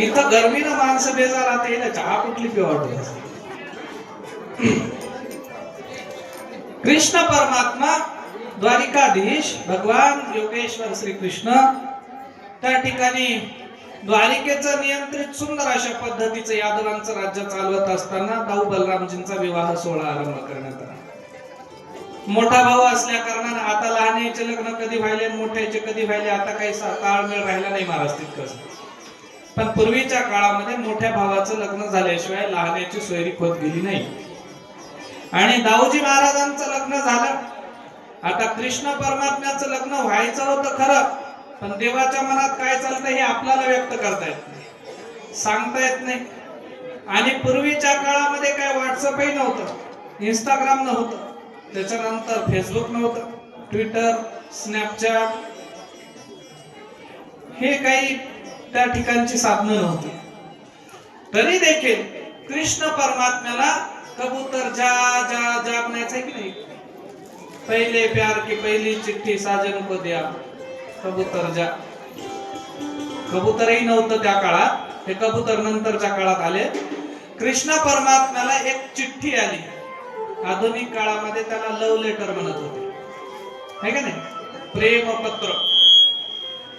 इथं गर्मीनं माणसं बेजार राहते ना चहा कुठली पिऊ वाटत. कृष्ण परमात्मा द्वारिकाधीश भगवान योगेश्वर श्रीकृष्ण त्या ठिकाणी द्वारिकेचं नियंत्रित सुंदर अशा पद्धतीचं यादवांचं राज्य चालवत असताना दाऊ बलरामजींचा विवाह सोहळा आरंभ करण्यात आला. मोठा भाऊ असल्या कारणाने आता लहानाचे लग्न कधी व्हायले मोठ्याचे कधी व्हायले आता काही ताळमेळ राहिला नाही महाराज तितकंच. पण पूर्वीच्या काळामध्ये मोठ्या भावाचं लग्न झाल्याशिवाय लहानाची सोयरी होत गेली नाही. आणि दाऊजी महाराजांचं लग्न झालं. आता कृष्ण परमात्म्याचं लग्न व्हायचं होतं खरं, पण देवाच्या मनात काय चालतं हे आपल्याला व्यक्त करता येत नाही, सांगता येत नाही. आणि पूर्वीच्या काळामध्ये काय व्हॉट्सअपही नव्हतं, इंस्टाग्राम नव्हतं, त्याच्यानंतर फेसबुक नव्हतं, ट्विटर, स्नॅपचॅट हे काही त्या ठिकाणची साधनं नव्हती. तरी देखील कृष्ण परमात्म्याला कबूतर जा जा जा म्हणायचं की नाही. पहिले प्यार की पहिली चिठ्ठी साजन को द्या, कबूतर जा. कबूतरही नव्हतं त्या काळात, हे कबूतर नंतरच्या काळात आले. कृष्ण परमात्म्याला एक चिठ्ठी आली. आधुनिक काळामध्ये त्याला लव्ह लेटर म्हणत होते, है का नाही, प्रेमपत्र.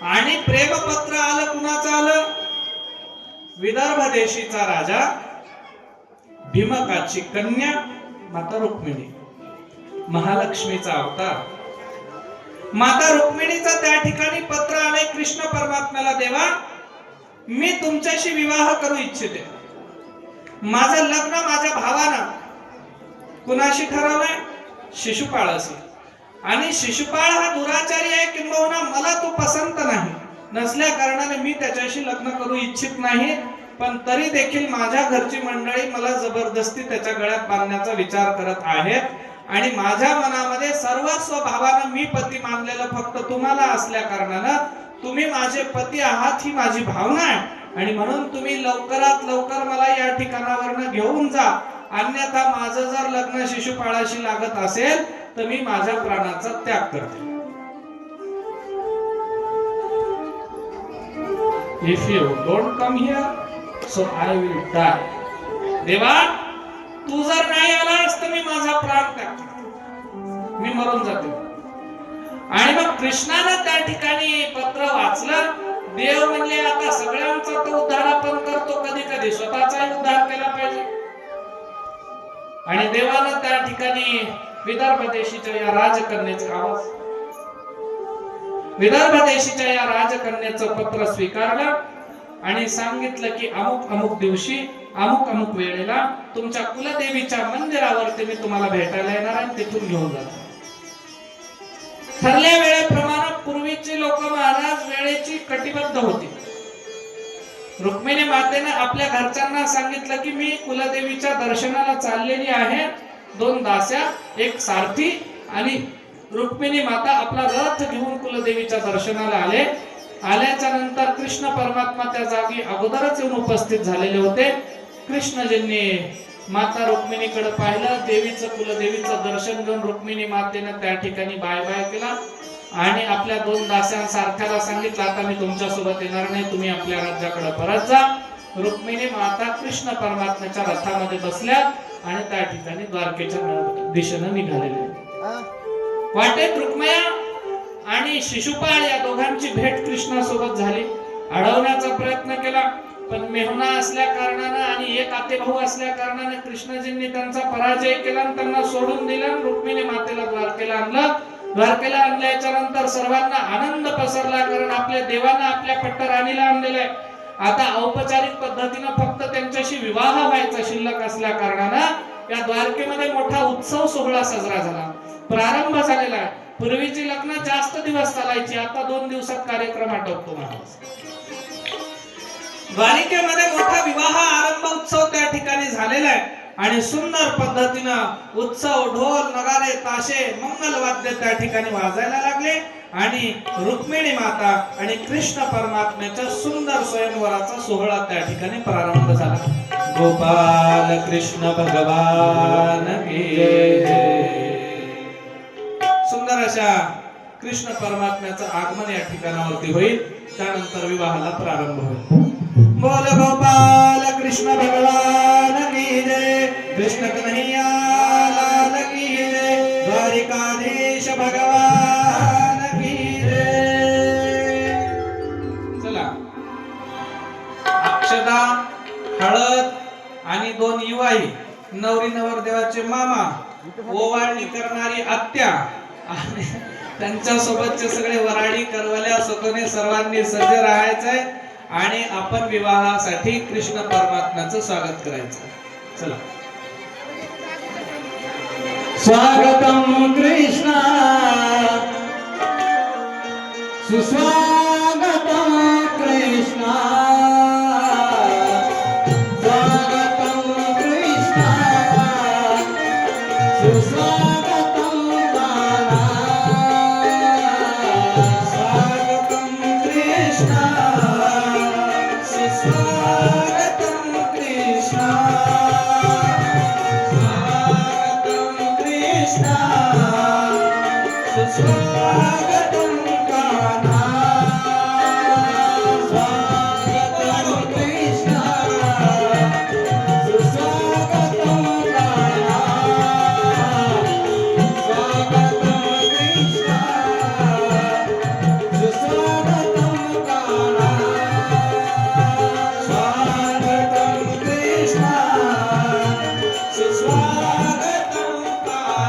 आणि प्रेमपत्र आलं, कुणाचं आलं? विदर्भ देशीचा राजा भीमकाची कन्या माता रुक्मिणी, महालक्ष्मीचा अवतार माता रुक्मिणीचा त्या ठिकाणी पत्र आले कृष्ण परमात्म्याला. देवा, मी तुमच्याशी विवाह करू इच्छिते. माझं लग्न माझ्या भावानं कुणाशी ठरवलंय? शिशुपाळाशी. आणि शिशुपाळ हा दुराचारी आहे, किंबहुना मला तो पसंत नाही, नसल्या कारणाने मी त्याच्याशी लग्न करू इच्छित नाही. पण तरी देखील माझ्या घरची मंडळी मला जबरदस्ती त्याच्या गळ्यात बांधण्याचा विचार करत आहेत. आणि माझ्या मनामध्ये सर्वस्व भावानं मी पती मानलेलं फक्त तुम्हाला असल्या कारणानं तुम्ही माझे पती आहात ही माझी भावना आहे. आणि म्हणून तुम्ही लवकरात लवकर मला या ठिकाणावरनं घेऊन जा, अन्यथा माझं जर लग्न शिशुपाळाशी लागत असेल तर मी माझ्या प्राणाचा त्याग करते. If you don't come here, so I will die. देवा, तू जर नाही आलास तर मी माझा प्राण त्याग करते, मी मरून जाते. आणि मग कृष्णानं त्या ठिकाणी पत्र वाचलं. देव म्हणले आता सगळ्यांचा तो उद्धार आपण करतो, कधी कधी स्वतःचाही उद्धार केला पाहिजे. आणि देवानं त्या ठिकाणी विदर्भ देशीच्या या राजकन्याचा आवाज, विदर्भ देशीच्या या राजकन्याचं पत्र स्वीकारलं आणि सांगितलं की अमुक अमुक दिवशी अमुक अमुक वेळेला तुमच्या कुलदेवीच्या मंदिरावरती मी तुम्हाला भेटायला येणार आहे, तिथून घेऊन जातो. ठरल्या वेळेप्रमाणे पूर्वीची लोक महाराज वेळेची कटिबद्ध होती. रुक्मिणी मातेने आपल्या घरच्यांना सांगितलं की मी कुलदेवीच्या दर्शनाला चाललेली आहे. 2 दास्या, 1 सारथी. आणि रुक्मिणी माता आपला रथ घेऊन कुलदेवीच्या दर्शनाला आले. आल्याच्या नंतर कृष्ण परमात्मा त्या जागी अगोदरच येऊन उपस्थित झालेले होते. कृष्णजींनी माता रुक्मिणीकडे पाहिलं, देवीचं कुलदेवीचं दर्शन घेऊन रुक्मिणी मातेने त्या ठिकाणी बाय बाय केला आणि आपल्या 2 दास्यां सारख्याला सांगितलं आता मी तुमच्या सोबत येणार नाही, तुम्ही आपल्या राज्याकडे परत जा. रुक्मिणी माता कृष्ण परमात्म्याच्या रथामध्ये बसल्या आणि त्या ठिकाणी द्वारकेच्या दिशेने निघालेल्या. वाटेत रुक्मया आणि शिशुपाळ या दोघांची भेट कृष्णासोबत झाली. अडवण्याचा प्रयत्न केला, पण मेहुणा असल्या कारणानं आणि एक आतेभाऊ असल्या कारणाने कृष्णजींनी त्यांचा पराजय केला आणि त्यांना सोडून दिलं. रुक्मिणी मातेला द्वारकेला आणलं. द्वारकेला आणल्याच्या नंतर सर्वांना आनंद पसरला, कारण आपल्या देवानं आपल्या पट्टराणीला आणलेलं आहे. आता औपचारिक पद्धतीनं फक्त त्यांच्याशी विवाह व्हायचा शिल्लक असल्या कारणानं या द्वारकेमध्ये मोठा उत्सव सोहळा साजरा झाला, प्रारंभ झालेला आहे. पूर्वीची लग्न जास्त दिवस चालायची, आता 2 दिवसात कार्यक्रम आटोपतो महाराज. द्वारिकेमध्ये मोठा विवाह आरंभ उत्सव त्या ठिकाणी झालेला आहे आणि सुंदर पद्धतीनं उत्सव, ढोल नगारे ताशे मंगल वाद्य त्या ठिकाणी वाजायला लागले आणि रुक्मिणी माता आणि कृष्ण परमात्म्याच्या सुंदर स्वयंवराचा सोहळा त्या ठिकाणी प्रारंभ झाला. गोपाल कृष्ण भगवान की जय. सुंदर अशा कृष्ण परमात्म्याचं आगमन या ठिकाणावरती होईल, त्यानंतर विवाहाला प्रारंभ होईल. बोल गोपाल कृष्ण भगवान की जय, कृष्ण कन्हैया लाल की जय, द्वारिकाधीश भगवान की जय. चला, अक्षदा, हळद आणि 2 युवाई, नवरी नवरदेवाचे मामा, ओवाळणी करणारी आत्या आणि त्यांच्या सोबतचे सगळे वराडी करवल्या सकोने सर्वांनी सज्ज राहायचंय आणि आपण विवाहासाठी कृष्ण परमात्म्याचं स्वागत करायचं. चला. स्वागतं कृष्ण सुस्वागतं कृष्ण स्वागतं कृष्ण सुस्वागतं कान्हा स्वागतं कृष्ण सुस्वागतं कृष्ण स्वागतं कृष्ण सुस्वागतं कान्हा स्वागतं कृष्ण सुस्वागतं कान्हा स्वागतं कृष्ण सुस्वागतं कान्हा स्वागतं कृष्ण सुस्वागतं कान्हा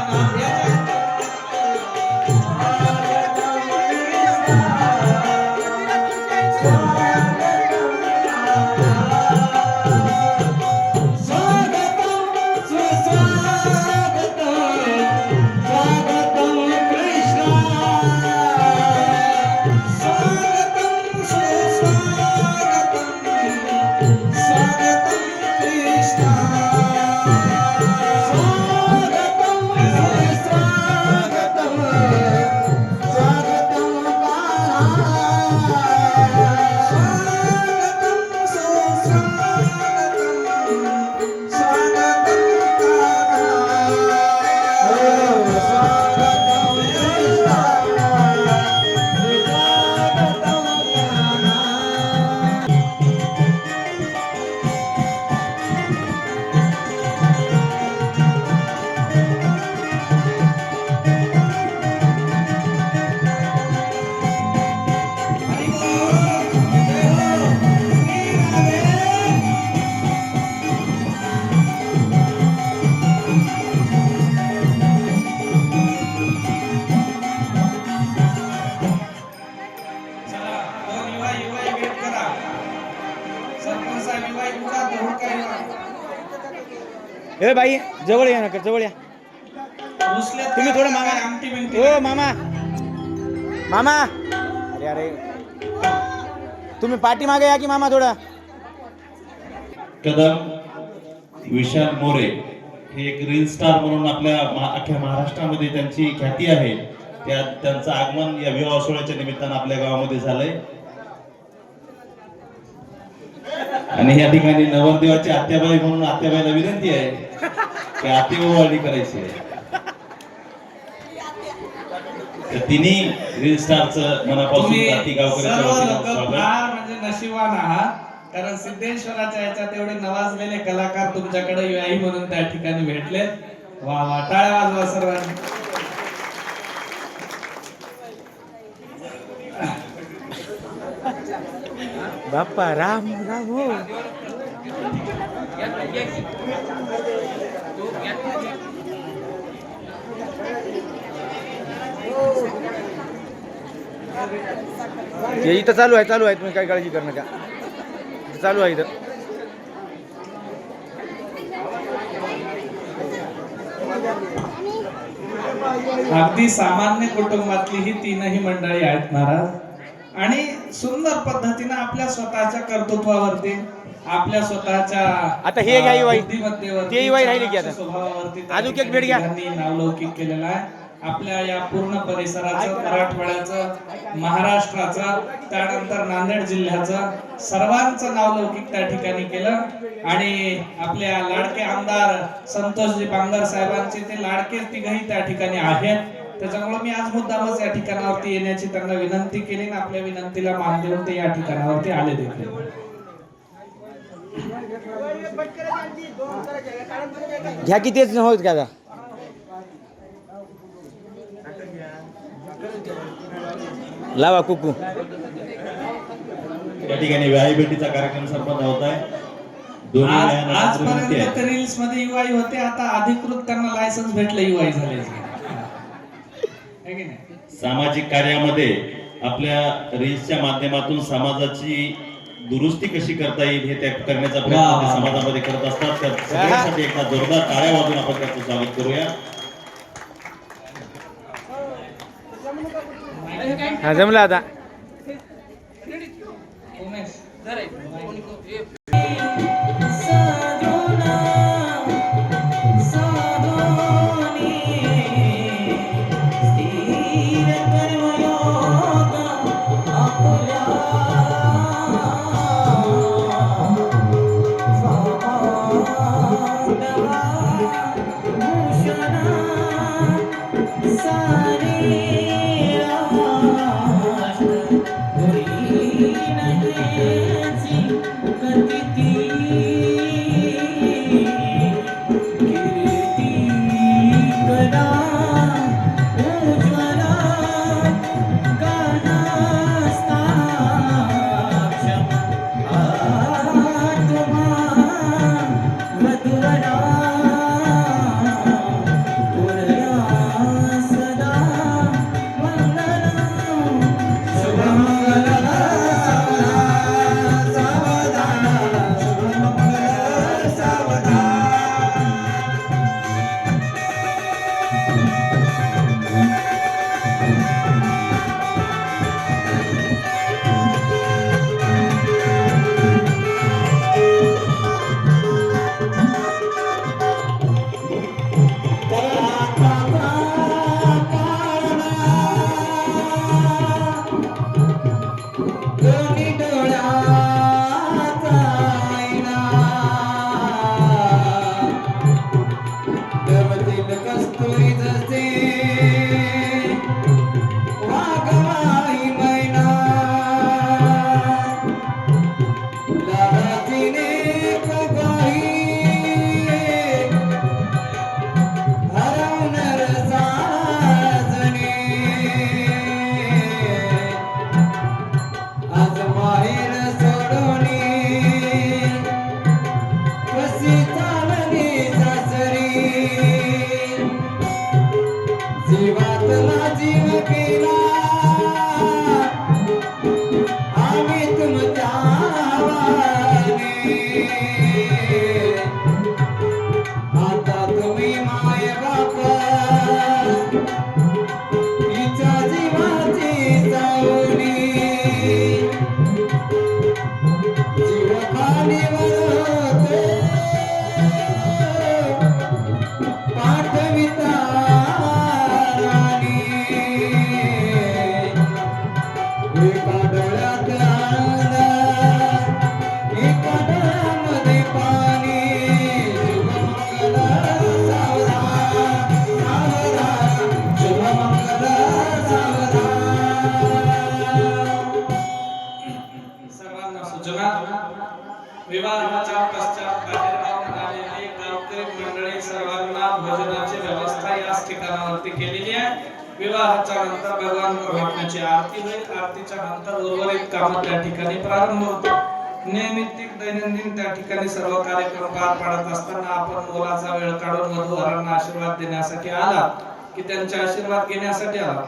चला, दोन युवा वेट करा. सरपंच साहेब युवा युवा धरून काय ए बाई जवळ या नका जवळ या उचलत तुम्ही का? थोडं मामा काय आमटी बिमटी? ओ मामा मामा अरे अरे तुम्ही पाठीमागे या की मामा थोडा कदम विशाल मोरे हे एक रील स्टार म्हणून आपल्या अख्ख्या महाराष्ट्रामध्ये त्यांची ख्याती आहे. त्यांचं आगमन या विवाह सोहळ्याच्या निमित्तानं आपल्या गावामध्ये झालंय आणि या ठिकाणी नवरदेवाची आत्याबाई म्हणून आत्याबाईला विनंती आहे की आत्याबाई करायची आहे. तर तिन्ही रील स्टारचं मनापासून तुम्ही जाती गावकऱ्यांच्या सर्व वतीनं लोक स्वागत. फार म्हणजे नशिबान आहात कारण सिद्धेश्वराच्या याच्यात एवढे नवाजलेले कलाकार तुमच्याकडे याही म्हणून त्या ठिकाणी भेटले. वा वा टाळ्या वाजवा सर्वांनी. बाप्पा राम राम हो हे इथं चालू आहे तुम्ही काय काळजी करू नका चालू आहे इथं अगदी सामान्य कुटुंबातली ही तीनही मंडळी आहेत महाराज आणि सुंदर पद्धतीने आपल्या स्वतःच्या कर्तृत्वावरती आपल्या स्वतःच्या आता हे घ्या युवाई. बुद्धिमत्तेवरती, ते युवाई राहिली की आता. स्वभावावरती अजून एक भेट घ्या. त्यांनी नावलौकिक केलेला आहे. आपल्या या पूर्ण परिसराचं मराठवाड्याचं महाराष्ट्राचं त्यानंतर नांदेड जिल्ह्याचं सर्वांचं नावलौकिक त्या ठिकाणी केलं आणि आपल्या लाडके आमदार संतोषजी बांगर साहेबांचे ते लाडके तिघही त्या ठिकाणी आहेत. त्याच्यामुळे मी आज मुद्दामच या ठिकाणावरती येण्याची त्यांना विनंती केली आणि आपल्या विनंतीला मान देऊन ते या ठिकाणावरती आले देखील. घ्या की तेच होत का आता लावा कुकू या ठिकाणी व्याही भेटीचा कार्यक्रम संपन्न होत आहे. दोन्ही व्यायांना विनंती आहे. आजपर्यंत रील्स मध्ये युवाई होते आता अधिकृत त्यांना लायसन्स भेटलं युवाई झाले की नाही. सामाजिक कार्यामध्ये आपल्या रील्सच्या माध्यमातून समाजाची दुरुस्ती कशी करता येईल हे त्या करण्याचा प्रयत्न ते समाजामध्ये करत असतात. तर सगळ्यांसाठी एकदा जोरदार टाळ्या वाजून आपण त्याचं स्वागत करूया. हा जमलं आता. उमेश विवाहाच्या पश्चात बाहेरगावून आलेले गावकरी मंडळी सर्वांना भोजनाची व्यवस्था याच ठिकाणावरती केलेली आहे. विवाहाच्या नंतर भगवान परमात्म्याची आरती होईल. आरतीच्या नंतर उर्वरित काम त्या ठिकाणी प्रारंभ होतो. नियमित दैनंदिन त्या ठिकाणी सर्व कार्यक्रम पार पाडत असताना आपण मुलाचा वेळ काढून वधूवरांना आशीर्वाद देण्यासाठी आला की त्यांचे आशीर्वाद घेण्यासाठी आला.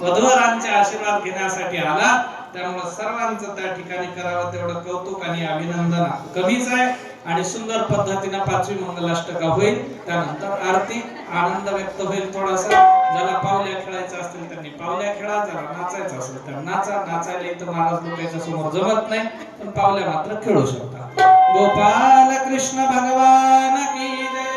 वधूवरांचे आशीर्वाद घेण्यासाठी आला. त्यामुळे सर्वांचं त्या ठिकाणी करावं तेवढं कौतुक आणि अभिनंदन कमीच आहे. आणि सुंदर पद्धतीने पाचवी मंगलाष्टका होईल. त्यानंतर आरती आनंद व्यक्त होईल. थोडासा ज्याला पावल्या खेळायचं असतील त्यांनी पावल्या खेळा, ज्याला नाचायचं असेल तर नाचा. नाचायला इथं महाराज लोकांच्या समोर जमत नाही, पण पावल्या मात्र खेळू शकता. गोपाल कृष्ण भगवान की जय.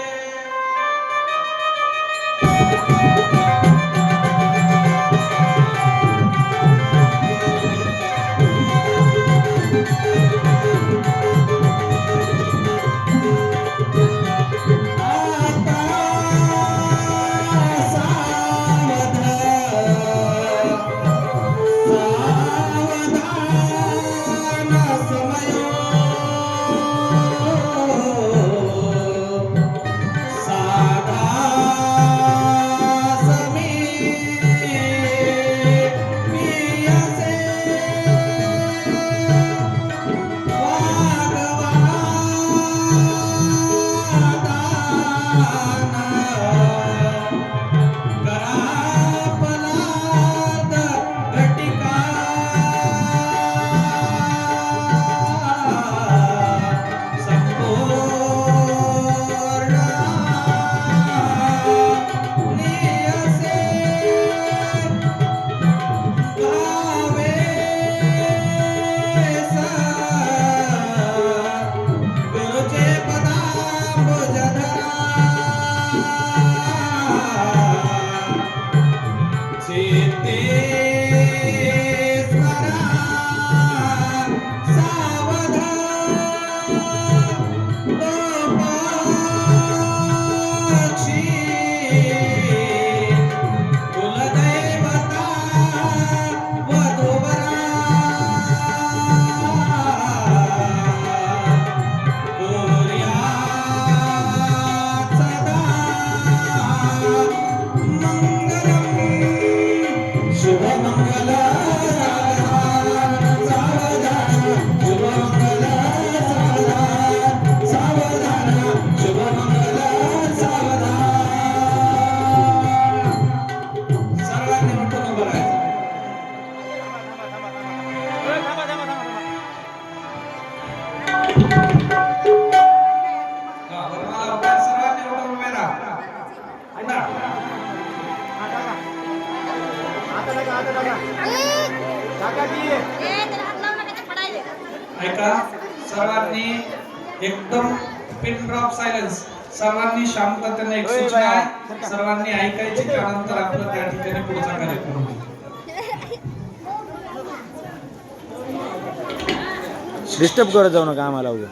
वर्माला उभ्या सर्वांनी एवढं उभे राहा. ऐका. ऐका सर्वांनी एकदम पिन ड्रॉप सायलेन्स. सर्वांनी शांततेने एक सूचना आहे, सर्वांनी ऐकायची, त्यानंतर आपलं त्या ठिकाणी पुढचा कार्यक्रम होईल. डिस्टर्ब करत जाऊ नका आम्हाला उद्या.